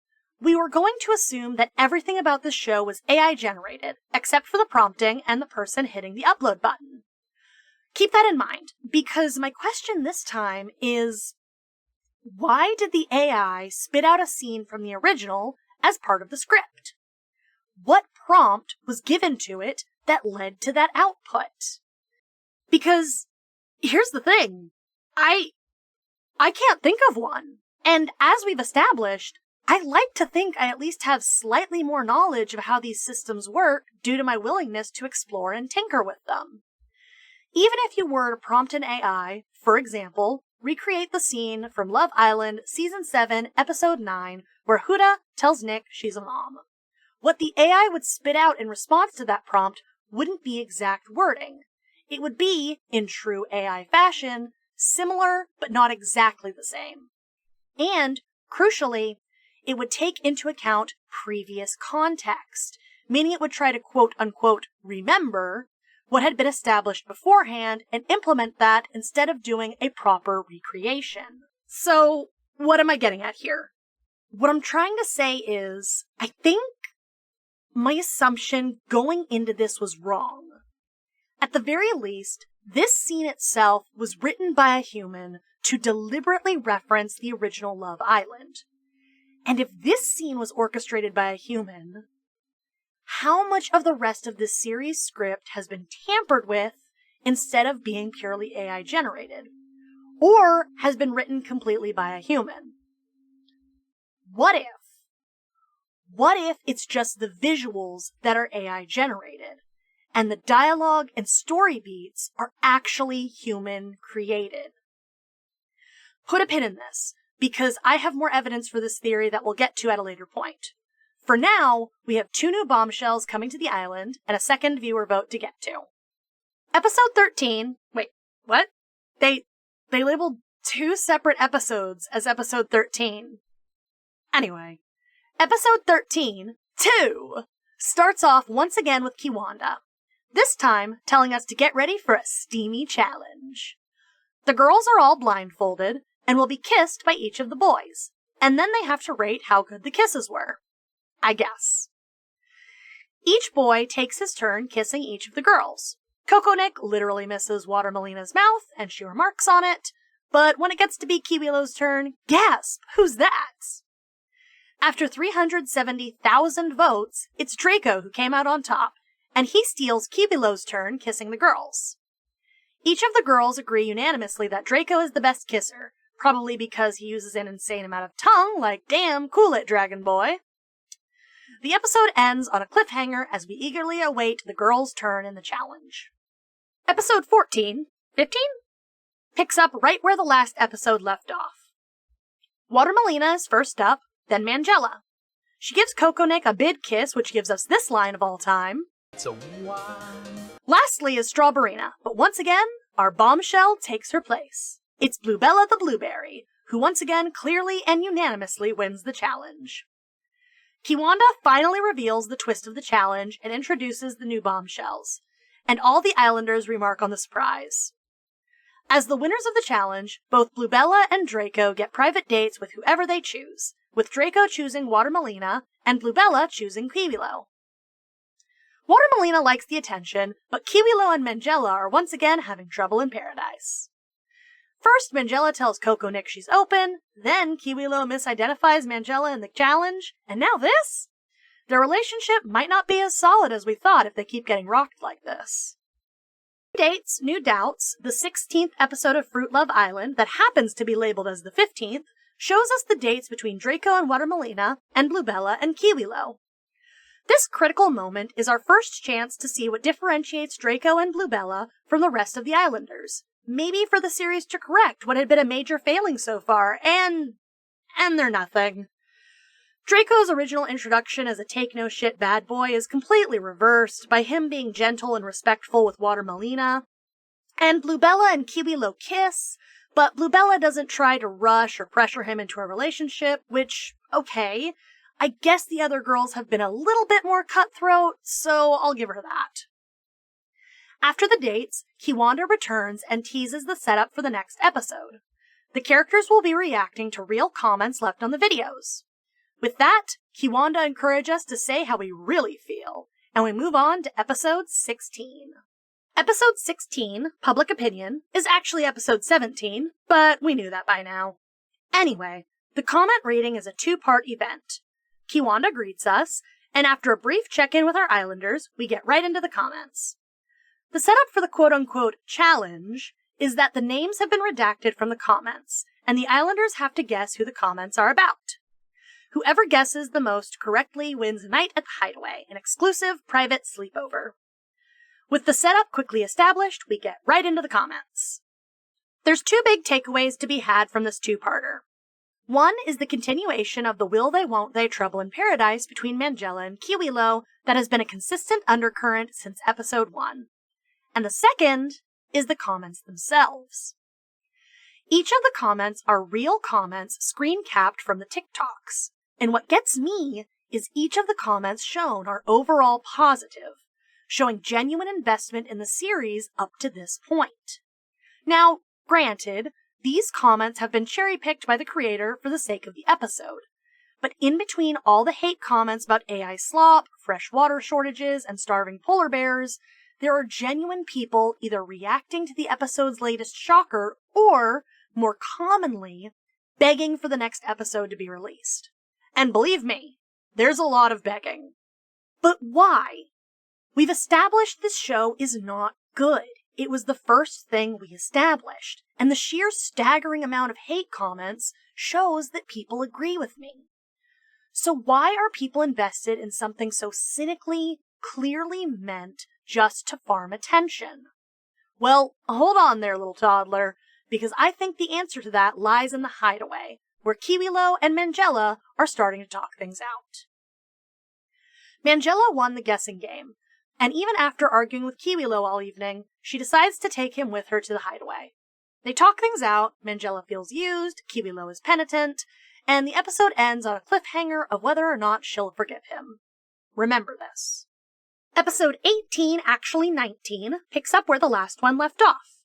We were going to assume that everything about this show was AI generated, except for the prompting and the person hitting the upload button. Keep that in mind, because my question this time is, why did the AI spit out a scene from the original as part of the script? What prompt was given to it that led to that output? Because, here's the thing, I can't think of one. And as we've established, I like to think I at least have slightly more knowledge of how these systems work due to my willingness to explore and tinker with them. Even if you were to prompt an AI, for example, recreate the scene from Love Island Season 7, Episode 9, where Huda tells Nick she's a mom. What the AI would spit out in response to that prompt wouldn't be exact wording. It would be, in true AI fashion, similar but not exactly the same. And, crucially, it would take into account previous context, meaning it would try to quote-unquote remember what had been established beforehand and implement that instead of doing a proper recreation. So, what am I getting at here? What I'm trying to say is, I think my assumption going into this was wrong. At the very least, this scene itself was written by a human to deliberately reference the original Love Island. And if this scene was orchestrated by a human, how much of the rest of this series script has been tampered with instead of being purely AI generated? Or has been written completely by a human? What if? What if it's just the visuals that are AI generated, and the dialogue and story beats are actually human created? Put a pin in this, because I have more evidence for this theory that we'll get to at a later point. For now, we have 2 new bombshells coming to the island, and a second viewer vote to get to. Episode 13... Wait, what? They labeled 2 separate episodes as episode 13. Anyway, episode 13, 2, starts off once again with Kiwanda, this time telling us to get ready for a steamy challenge. The girls are all blindfolded, and will be kissed by each of the boys, and then they have to rate how good the kisses were. I guess. Each boy takes his turn kissing each of the girls. Kokonick literally misses Watermelina's mouth, and she remarks on it, but when it gets to be Kiwilo's turn, gasp, who's that? After 370,000 votes, it's Draco who came out on top, and he steals Kiwilo's turn kissing the girls. Each of the girls agree unanimously that Draco is the best kisser, probably because he uses an insane amount of tongue, like, damn, cool it, Dragon Boy. The episode ends on a cliffhanger as we eagerly await the girls' turn in the challenge. Episode 14, 15? Picks up right where the last episode left off. Watermelina is first up, then Mangella. She gives Kokonick a big kiss, which gives us this line of all time. It's a one. Lastly is Strawberryna, but once again, our bombshell takes her place. It's Bluebella the Blueberry, who once again clearly and unanimously wins the challenge. Kiwanda finally reveals the twist of the challenge and introduces the new bombshells, and all the islanders remark on the surprise. As the winners of the challenge, both Bluebella and Draco get private dates with whoever they choose, with Draco choosing Watermelina and Bluebella choosing Kiwilo. Watermelina likes the attention, but Kiwilo and Mangella are once again having trouble in paradise. First, Mangella tells Kokonick she's open, then Kiwilo misidentifies Mangella in the challenge, and now this? Their relationship might not be as solid as we thought if they keep getting rocked like this. Dates, New Doubts, the 16th episode of Fruit Love Island that happens to be labeled as the 15th, shows us the dates between Draco and Watermelina, and Bluebella and Kiwilo. This critical moment is our first chance to see what differentiates Draco and Bluebella from the rest of the Islanders. Maybe for the series to correct what had been a major failing so far, and they're nothing. Draco's original introduction as a take-no-shit bad boy is completely reversed by him being gentle and respectful with Watermelina. And Bluebella and Kiwilo kiss, but Bluebella doesn't try to rush or pressure him into a relationship, which, okay, I guess the other girls have been a little bit more cutthroat, so I'll give her that. After the dates, Kiwanda returns and teases the setup for the next episode. The characters will be reacting to real comments left on the videos. With that, Kiwanda encourages us to say how we really feel, and we move on to episode 16. Episode 16, Public Opinion, is actually episode 17, but we knew that by now. Anyway, the comment reading is a 2-part event. Kiwanda greets us, and after a brief check-in with our Islanders, we get right into the comments. The setup for the quote-unquote challenge is that the names have been redacted from the comments, and the Islanders have to guess who the comments are about. Whoever guesses the most correctly wins a night at the Hideaway, an exclusive private sleepover. With the setup quickly established, we get right into the comments. There's two big takeaways to be had from this two-parter. One is the continuation of the will they won't they trouble in paradise between Mangella and Kiwilo that has been a consistent undercurrent since episode 1. And the second is the comments themselves. Each of the comments are real comments screen capped from the TikToks. And what gets me is each of the comments shown are overall positive, showing genuine investment in the series up to this point. Now, granted, these comments have been cherry-picked by the creator for the sake of the episode, but in between all the hate comments about AI slop, fresh water shortages, and starving polar bears, there are genuine people either reacting to the episode's latest shocker or, more commonly, begging for the next episode to be released. And believe me, there's a lot of begging. But why? We've established this show is not good. It was the first thing we established, and the sheer staggering amount of hate comments shows that people agree with me. So why are people invested in something so cynically, clearly meant just to farm attention? Well, hold on there, little toddler, because I think the answer to that lies in the Hideaway, where Kiwilo and Mangella are starting to talk things out. Mangella won the guessing game, and even after arguing with Kiwilo all evening, she decides to take him with her to the Hideaway. They talk things out, Mangella feels used, Kiwilo is penitent, and the episode ends on a cliffhanger of whether or not she'll forgive him. Remember this. Episode 18, actually 19, picks up where the last one left off.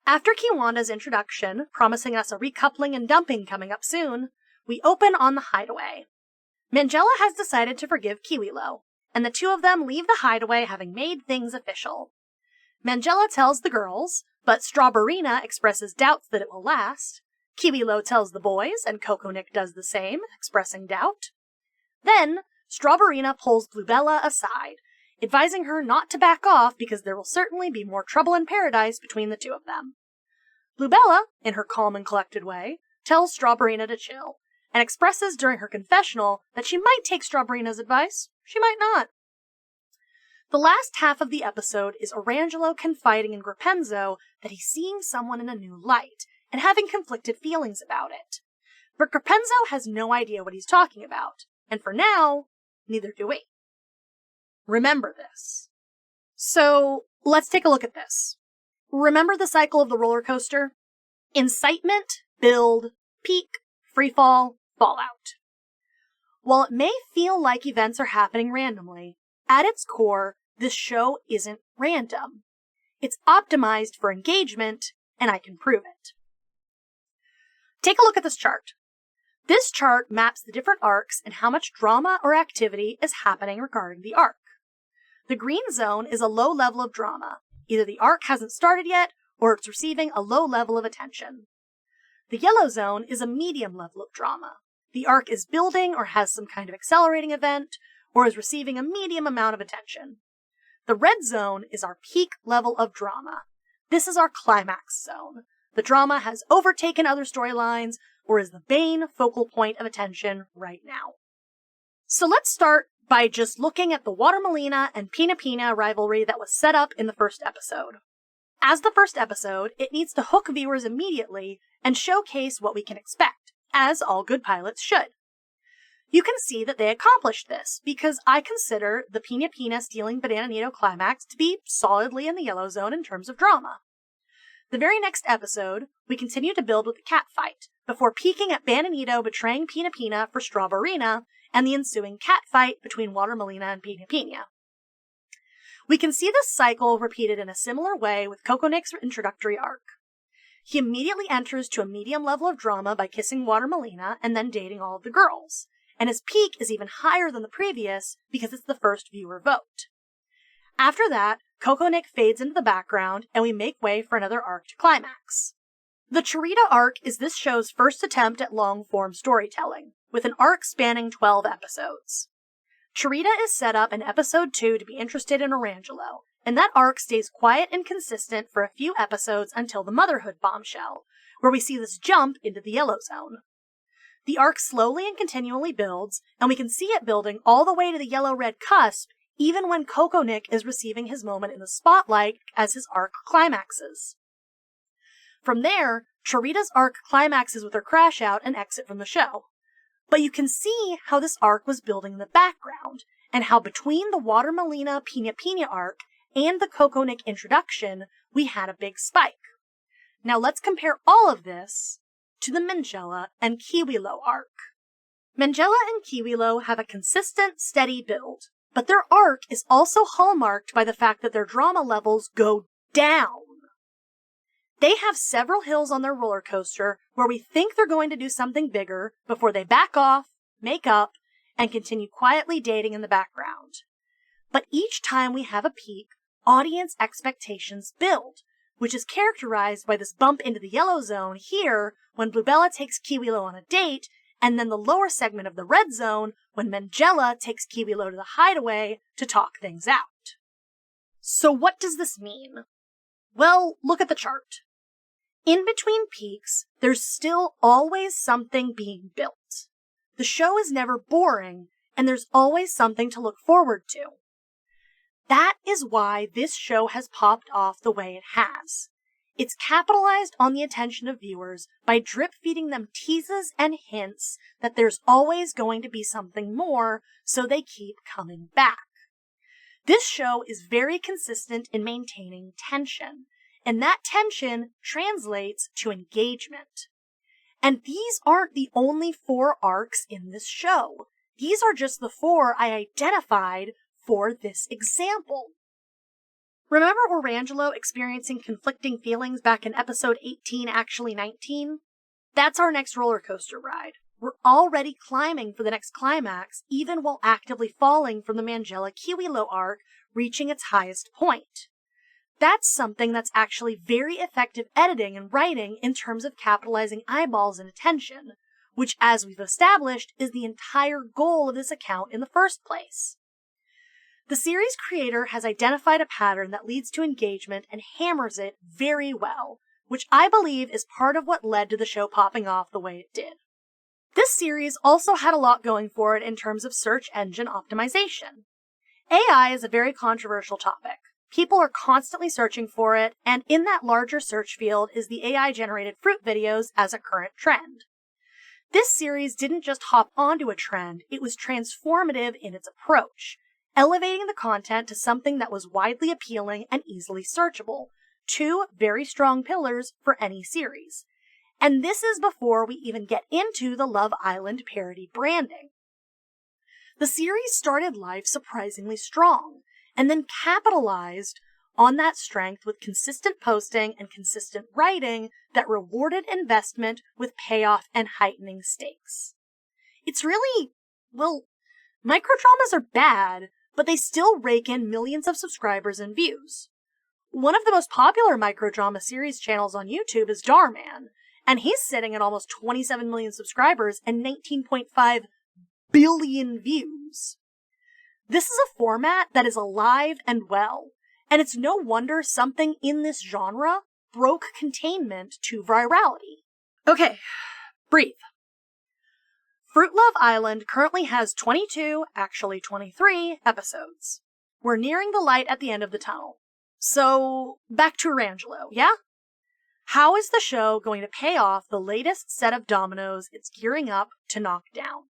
After Kiwanda's introduction, promising us a recoupling and dumping coming up soon, we open on the Hideaway. Mangella has decided to forgive Kiwilo, and the two of them leave the Hideaway having made things official. Mangella tells the girls, but Strawberryna expresses doubts that it will last. Kiwilo tells the boys, and Kokonik does the same, expressing doubt. Then, Strawberryna pulls Bluebella aside, advising her not to back off because there will certainly be more trouble in paradise between the two of them. Bluebella, in her calm and collected way, tells Strawberryna to chill, and expresses during her confessional that she might take Strawberryna's advice, she might not. The last half of the episode is Orangelo confiding in Grapenzo that he's seeing someone in a new light, and having conflicted feelings about it. But Grapenzo has no idea what he's talking about, and for now, neither do we. Remember this. So, let's take a look at this. Remember the cycle of the roller coaster? Incitement, build, peak, freefall, fallout. While it may feel like events are happening randomly, at its core, this show isn't random. It's optimized for engagement, and I can prove it. Take a look at this chart. This chart maps the different arcs and how much drama or activity is happening regarding the arc. The green zone is a low level of drama. Either the arc hasn't started yet, or it's receiving a low level of attention. The yellow zone is a medium level of drama. The arc is building or has some kind of accelerating event, or is receiving a medium amount of attention. The red zone is our peak level of drama. This is our climax zone. The drama has overtaken other storylines, or is the main focal point of attention right now. So let's start by just looking at the Water Molina and Pina Pina rivalry that was set up in the first episode. As the first episode, it needs to hook viewers immediately and showcase what we can expect, as all good pilots should. You can see that they accomplished this, because I consider the Pina Pina stealing Bananito climax to be solidly in the yellow zone in terms of drama. The very next episode, we continue to build with the cat fight, before peaking at Bananito betraying Pina Pina for Strawberryna, and the ensuing cat fight between Water Molina and Pina Pina. We can see this cycle repeated in a similar way with Kokonik's introductory arc. He immediately enters to a medium level of drama by kissing Water Molina and then dating all of the girls, and his peak is even higher than the previous because it's the first viewer vote. After that, Kokonik fades into the background, and we make way for another arc to climax. The Chirita arc is this show's first attempt at long-form storytelling, with an arc spanning 12 episodes. Chirita is set up in episode 2 to be interested in Orangelo, and that arc stays quiet and consistent for a few episodes until the motherhood bombshell, where we see this jump into the yellow zone. The arc slowly and continually builds, and we can see it building all the way to the yellow-red cusp, even when Koyuki is receiving his moment in the spotlight as his arc climaxes. From there, Churita's arc climaxes with her crash out and exit from the show. But you can see how this arc was building in the background, and how between the Water Melina Pina Pina arc and the Koyuki introduction, we had a big spike. Now let's compare all of this to the Mangella and Kiwilo arc. Mangella and Kiwilo have a consistent, steady build, but their arc is also hallmarked by the fact that their drama levels go down. They have several hills on their roller coaster where we think they're going to do something bigger before they back off, make up, and continue quietly dating in the background. But each time we have a peak, audience expectations build, which is characterized by this bump into the yellow zone here when Bluebella takes Kiwilo on a date, and then the lower segment of the red zone when Mangella takes Kiwilo to the hideaway to talk things out. So what does this mean? Well, look at the chart. In between peaks, there's still always something being built. The show is never boring, and there's always something to look forward to. That is why this show has popped off the way it has. It's capitalized on the attention of viewers by drip-feeding them teases and hints that there's always going to be something more, so they keep coming back. This show is very consistent in maintaining tension, and that tension translates to engagement. And these aren't the only 4 arcs in this show. These are just the 4 I identified for this example. Remember Orangelo experiencing conflicting feelings back in episode 18, actually 19? That's our next roller coaster ride. We're already climbing for the next climax, even while actively falling from the Mangella Kiwilo arc, reaching its highest point. That's something that's actually very effective editing and writing in terms of capitalizing eyeballs and attention, which, as we've established, is the entire goal of this account in the first place. The series creator has identified a pattern that leads to engagement and hammers it very well, which I believe is part of what led to the show popping off the way it did. This series also had a lot going for it in terms of search engine optimization. AI is a very controversial topic. People are constantly searching for it, and in that larger search field is the AI-generated fruit videos as a current trend. This series didn't just hop onto a trend, it was transformative in its approach, elevating the content to something that was widely appealing and easily searchable, 2 very strong pillars for any series. And this is before we even get into the Love Island parody branding. The series started life surprisingly strong, and then capitalized on that strength with consistent posting and consistent writing that rewarded investment with payoff and heightening stakes. It's really, well, microdramas are bad, but they still rake in millions of subscribers and views. One of the most popular microdrama series channels on YouTube is Darman, and he's sitting at almost 27 million subscribers and 19.5 billion views. This is a format that is alive and well, and it's no wonder something in this genre broke containment to virality. Okay, breathe. Fruit Love Island currently has 22, actually 23, episodes. We're nearing the light at the end of the tunnel. So, back to Orangelo, yeah? How is the show going to pay off the latest set of dominoes it's gearing up to knock down?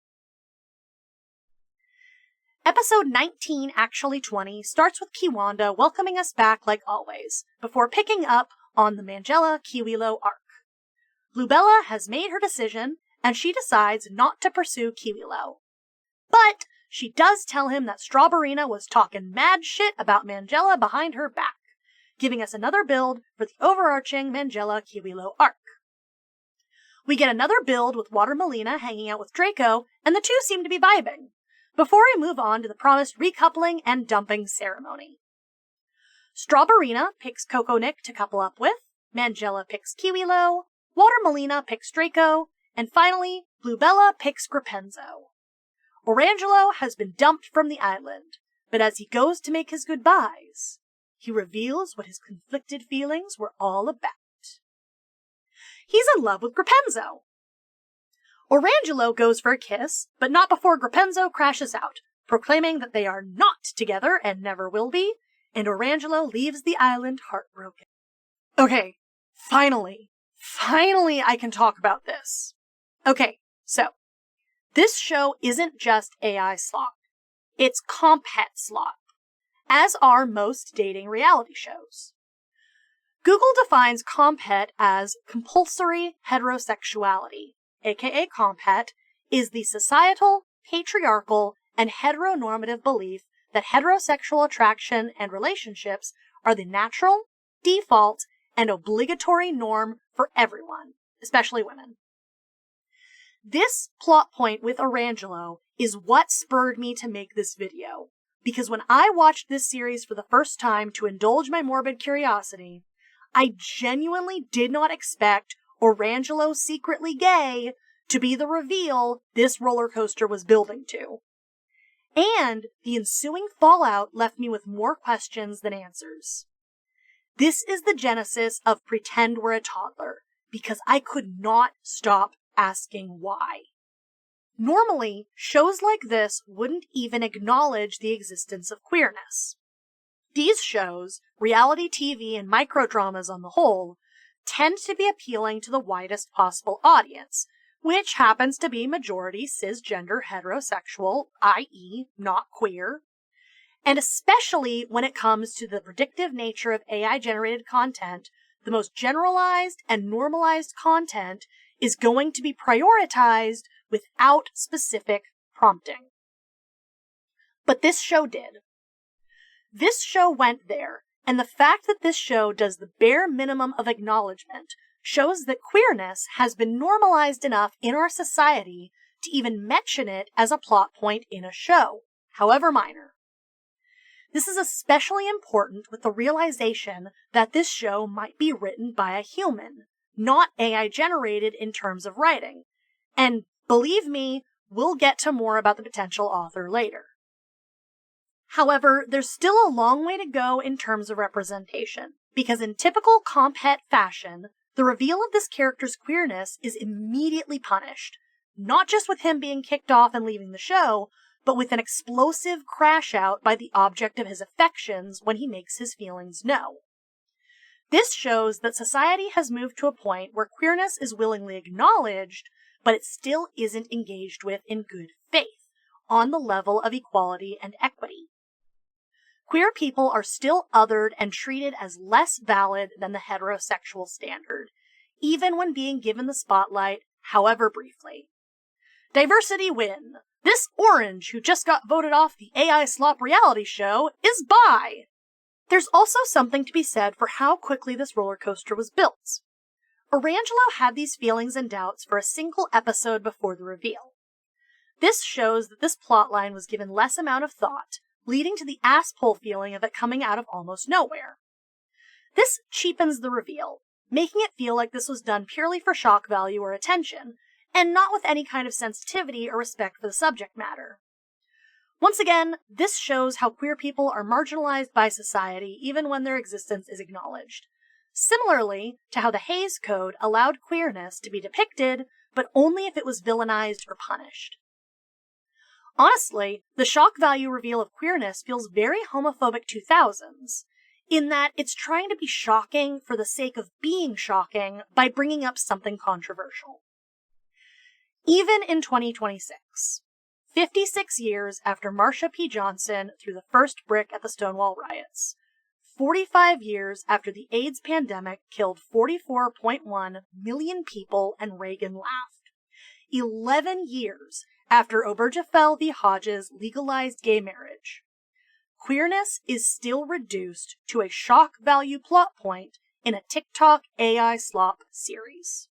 Episode 19, actually 20, starts with Kiwanda welcoming us back like always, before picking up on the Mangella Kiwilo arc. Bluebella has made her decision, and she decides not to pursue Kiwilo. But she does tell him that Strawberryna was talking mad shit about Mangella behind her back, giving us another build for the overarching Mangella Kiwilo arc. We get another build with Water Melina hanging out with Draco, and the two seem to be vibing, before we move on to the promised recoupling and dumping ceremony. Strawberryna picks Koyuki to couple up with, Mangella picks Kiwilo, Water Melina picks Draco, and finally, Bluebella picks Grapenzo. Orangelo has been dumped from the island, but as he goes to make his goodbyes, he reveals what his conflicted feelings were all about. He's in love with Grapenzo. Orangelo goes for a kiss, but not before Grapenzo crashes out, proclaiming that they are not together and never will be, and Orangelo leaves the island heartbroken. Okay, finally I can talk about this. Okay, so, this show isn't just AI slop. It's comphet slop, as are most dating reality shows. Google defines comphet as compulsory heterosexuality, aka comphet is the societal, patriarchal, and heteronormative belief that heterosexual attraction and relationships are the natural, default, and obligatory norm for everyone, especially women. This plot point with Orangelo is what spurred me to make this video, because when I watched this series for the first time to indulge my morbid curiosity, I genuinely did not expect Orangelo secretly gay to be the reveal this roller coaster was building to. And the ensuing fallout left me with more questions than answers. This is the genesis of Pretend We're a Toddler, because I could not stop asking why. Normally, shows like this wouldn't even acknowledge the existence of queerness. These shows, reality TV and microdramas on the whole, tend to be appealing to the widest possible audience, which happens to be majority cisgender heterosexual, i.e. not queer. And especially when it comes to the predictive nature of AI-generated content, the most generalized and normalized content is going to be prioritized without specific prompting. But this show did. This show went there, and the fact that this show does the bare minimum of acknowledgement shows that queerness has been normalized enough in our society to even mention it as a plot point in a show, however minor. This is especially important with the realization that this show might be written by a human, not AI generated in terms of writing. And believe me, we'll get to more about the potential author later. However, there's still a long way to go in terms of representation, because in typical comphet fashion, the reveal of this character's queerness is immediately punished, not just with him being kicked off and leaving the show, but with an explosive crash out by the object of his affections when he makes his feelings known. This shows that society has moved to a point where queerness is willingly acknowledged, but it still isn't engaged with in good faith, on the level of equality and equity. Queer people are still othered and treated as less valid than the heterosexual standard, even when being given the spotlight, however briefly. Diversity win! This orange who just got voted off the AI slop reality show is bi! There's also something to be said for how quickly this roller coaster was built. Orangelo had these feelings and doubts for a single episode before the reveal. This shows that this plotline was given less amount of thought, leading to the ass-pull feeling of it coming out of almost nowhere. This cheapens the reveal, making it feel like this was done purely for shock value or attention, and not with any kind of sensitivity or respect for the subject matter. Once again, this shows how queer people are marginalized by society even when their existence is acknowledged. Similarly to how the Hays Code allowed queerness to be depicted, but only if it was villainized or punished. Honestly, the shock value reveal of queerness feels very homophobic 2000s, in that it's trying to be shocking for the sake of being shocking by bringing up something controversial. Even in 2026, 56 years after Marsha P. Johnson threw the first brick at the Stonewall riots, 45 years after the AIDS pandemic killed 44.1 million people and Reagan laughed, 11 years after Obergefell v. Hodges legalized gay marriage, queerness is still reduced to a shock value plot point in a TikTok AI slop series.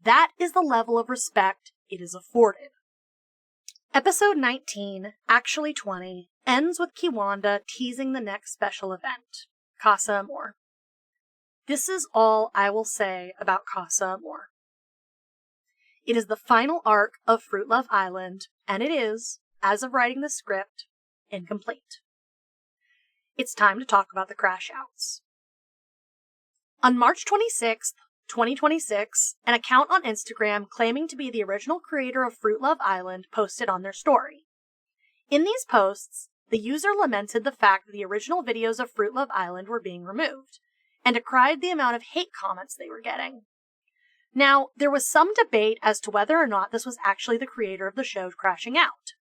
That is the level of respect it is afforded. Episode 19, actually 20, ends with Kiwanda teasing the next special event, Casa Amor. This is all I will say about Casa Amor. It is the final arc of Fruit Love Island, and it is, as of writing the script, incomplete. It's time to talk about the crash outs. On March 26th, 2026, an account on Instagram claiming to be the original creator of Fruit Love Island posted on their story. In these posts, the user lamented the fact that the original videos of Fruit Love Island were being removed, and decried the amount of hate comments they were getting. Now, there was some debate as to whether or not this was actually the creator of the show crashing out.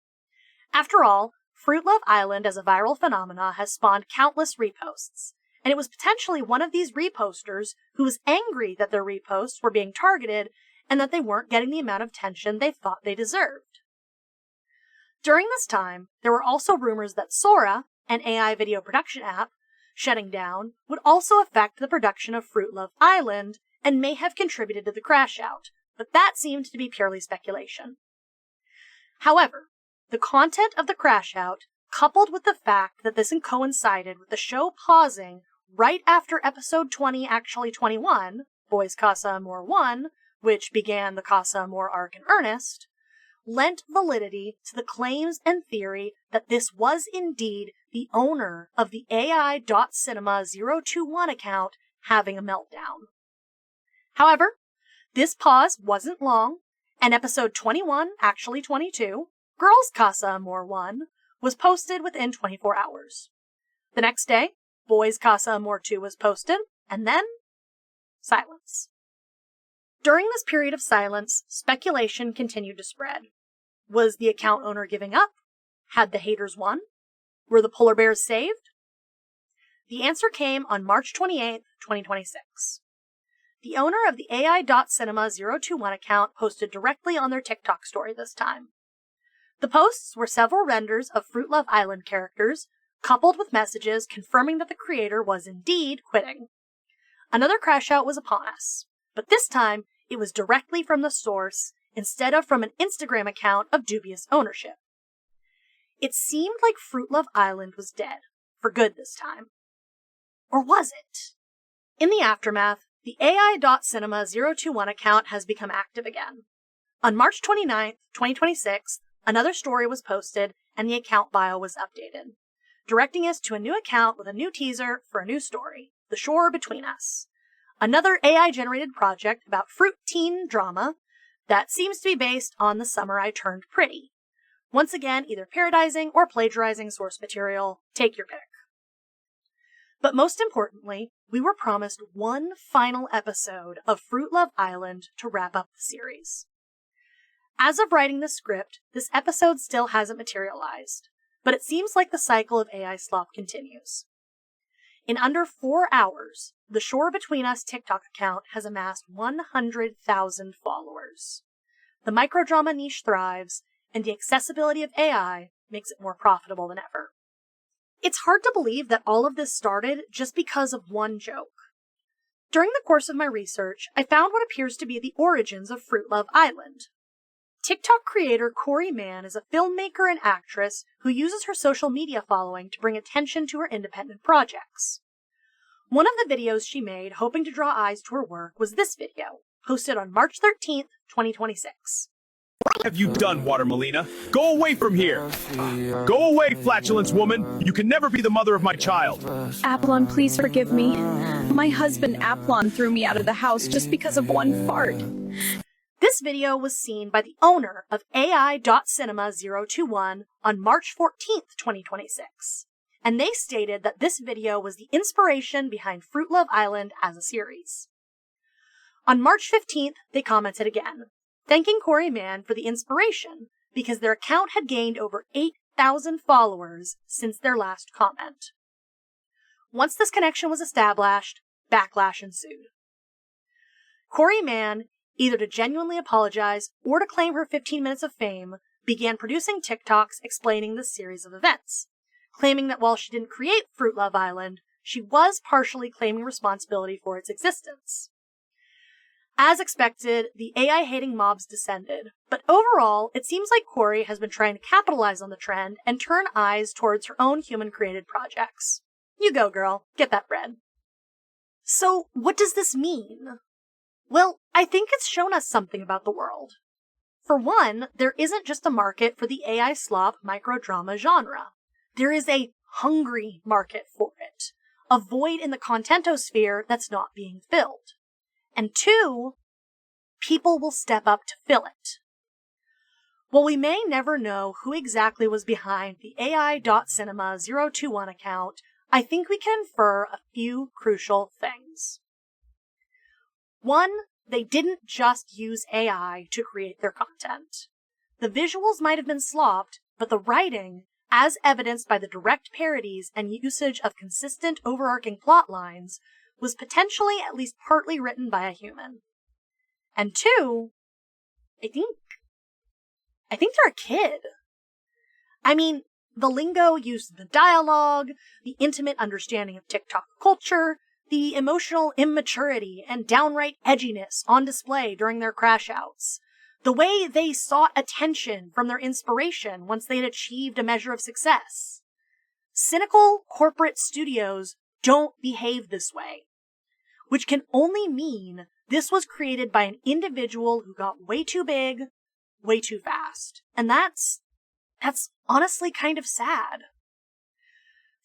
After all, Fruit Love Island as a viral phenomena has spawned countless reposts, and it was potentially one of these reposters who was angry that their reposts were being targeted and that they weren't getting the amount of attention they thought they deserved. During this time, there were also rumors that Sora, an AI video production app, shutting down would also affect the production of Fruit Love Island and may have contributed to the crash out, but that seemed to be purely speculation. However, the content of the crash out, coupled with the fact that this coincided with the show pausing right after episode 20, actually 21, Boys Casa Amor 1, which began the Casa Amor arc in earnest, lent validity to the claims and theory that this was indeed the owner of the AI.Cinema021 account having a meltdown. However, this pause wasn't long, and episode 21, actually 22, Girls Casa Amor 1, was posted within 24 hours. The next day, Boys Casa Amor 2 was posted, and then silence. During this period of silence, speculation continued to spread. Was the account owner giving up? Had the haters won? Were the polar bears saved? The answer came on March 28, 2026. The owner of the AI.Cinema021 account posted directly on their TikTok story this time. The posts were several renders of Fruit Love Island characters, coupled with messages confirming that the creator was indeed quitting. Another crash out was upon us, but this time it was directly from the source instead of from an Instagram account of dubious ownership. It seemed like Fruit Love Island was dead, for good this time. Or was it? In the aftermath, the AI.Cinema021 account has become active again. On March 29, 2026, another story was posted and the account bio was updated, directing us to a new account with a new teaser for a new story, The Shore Between Us, another AI-generated project about fruit teen drama that seems to be based on The Summer I Turned Pretty. Once again, either parodiizing or plagiarizing source material, take your pick. But most importantly, we were promised one final episode of Fruit Love Island to wrap up the series. As of writing the script, this episode still hasn't materialized, but it seems like the cycle of AI slop continues. In under 4 hours, the Shore Between Us TikTok account has amassed 100,000 followers. The microdrama niche thrives, and the accessibility of AI makes it more profitable than ever. It's hard to believe that all of this started just because of one joke. During the course of my research, I found what appears to be the origins of Fruit Love Island. TikTok creator Corey Mann is a filmmaker and actress who uses her social media following to bring attention to her independent projects. One of the videos she made, hoping to draw eyes to her work, was this video, posted on March 13th, 2026. What have you done, Water Melina? Go away from here! Go away, flatulence woman! You can never be the mother of my child! Aplon, please forgive me. My husband Aplon threw me out of the house just because of one fart. This video was seen by the owner of AI.Cinema021 on March 14th, 2026, and they stated that this video was the inspiration behind Fruit Love Island as a series. On March 15th, they commented again, thanking Corey Mann for the inspiration because their account had gained over 8,000 followers since their last comment. Once this connection was established, backlash ensued. Corey Mann, either to genuinely apologize or to claim her 15 minutes of fame, began producing TikToks explaining this series of events, claiming that while she didn't create Fruit Love Island, she was partially claiming responsibility for its existence. As expected, the AI-hating mobs descended, but overall, it seems like Corey has been trying to capitalize on the trend and turn eyes towards her own human-created projects. You go, girl. Get that bread. So, what does this mean? Well, I think it's shown us something about the world. For one, there isn't just a market for the AI slop microdrama genre. There is a hungry market for it, a void in the contentosphere that's not being filled. And 2, people will step up to fill it. While we may never know who exactly was behind the AI.cinema021 account, I think we can infer a few crucial things. 1, they didn't just use AI to create their content. The visuals might have been slopped, but the writing, as evidenced by the direct parodies and usage of consistent overarching plot lines, was potentially at least partly written by a human. And 2, I think they're a kid. I mean, the lingo used in the dialogue, the intimate understanding of TikTok culture, the emotional immaturity and downright edginess on display during their crash outs, the way they sought attention from their inspiration once they had achieved a measure of success. Cynical corporate studios don't behave this way, which can only mean this was created by an individual who got way too big, way too fast. And that's honestly kind of sad.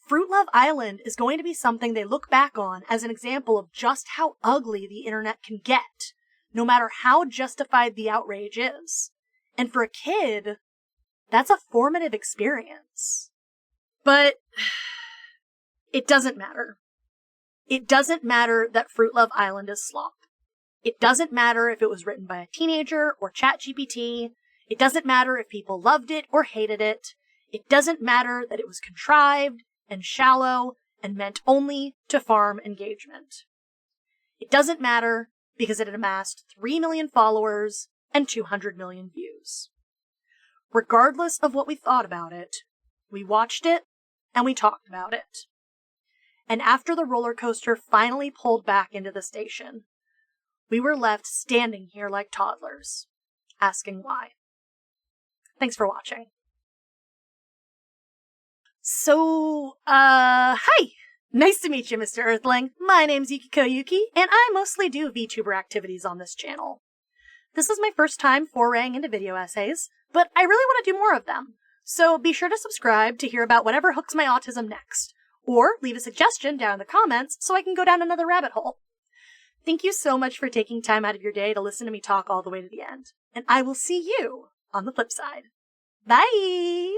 Fruit Love Island is going to be something they look back on as an example of just how ugly the internet can get, no matter how justified the outrage is. And for a kid, that's a formative experience. But it doesn't matter. It doesn't matter that Fruit Love Island is slop. It doesn't matter if it was written by a teenager or ChatGPT. It doesn't matter if people loved it or hated it. It doesn't matter that it was contrived and shallow and meant only to farm engagement. It doesn't matter because it had amassed 3 million followers and 200 million views. Regardless of what we thought about it, we watched it and we talked about it. And after the roller coaster finally pulled back into the station, we were left standing here like toddlers, asking why. Thanks for watching. So, hi! Nice to meet you, Mr. Earthling. My name's Koyuki, and I mostly do VTuber activities on this channel. This is my first time foraying into video essays, but I really want to do more of them. So be sure to subscribe to hear about whatever hooks my autism next, or leave a suggestion down in the comments so I can go down another rabbit hole. Thank you so much for taking time out of your day to listen to me talk all the way to the end, and I will see you on the flip side. Bye!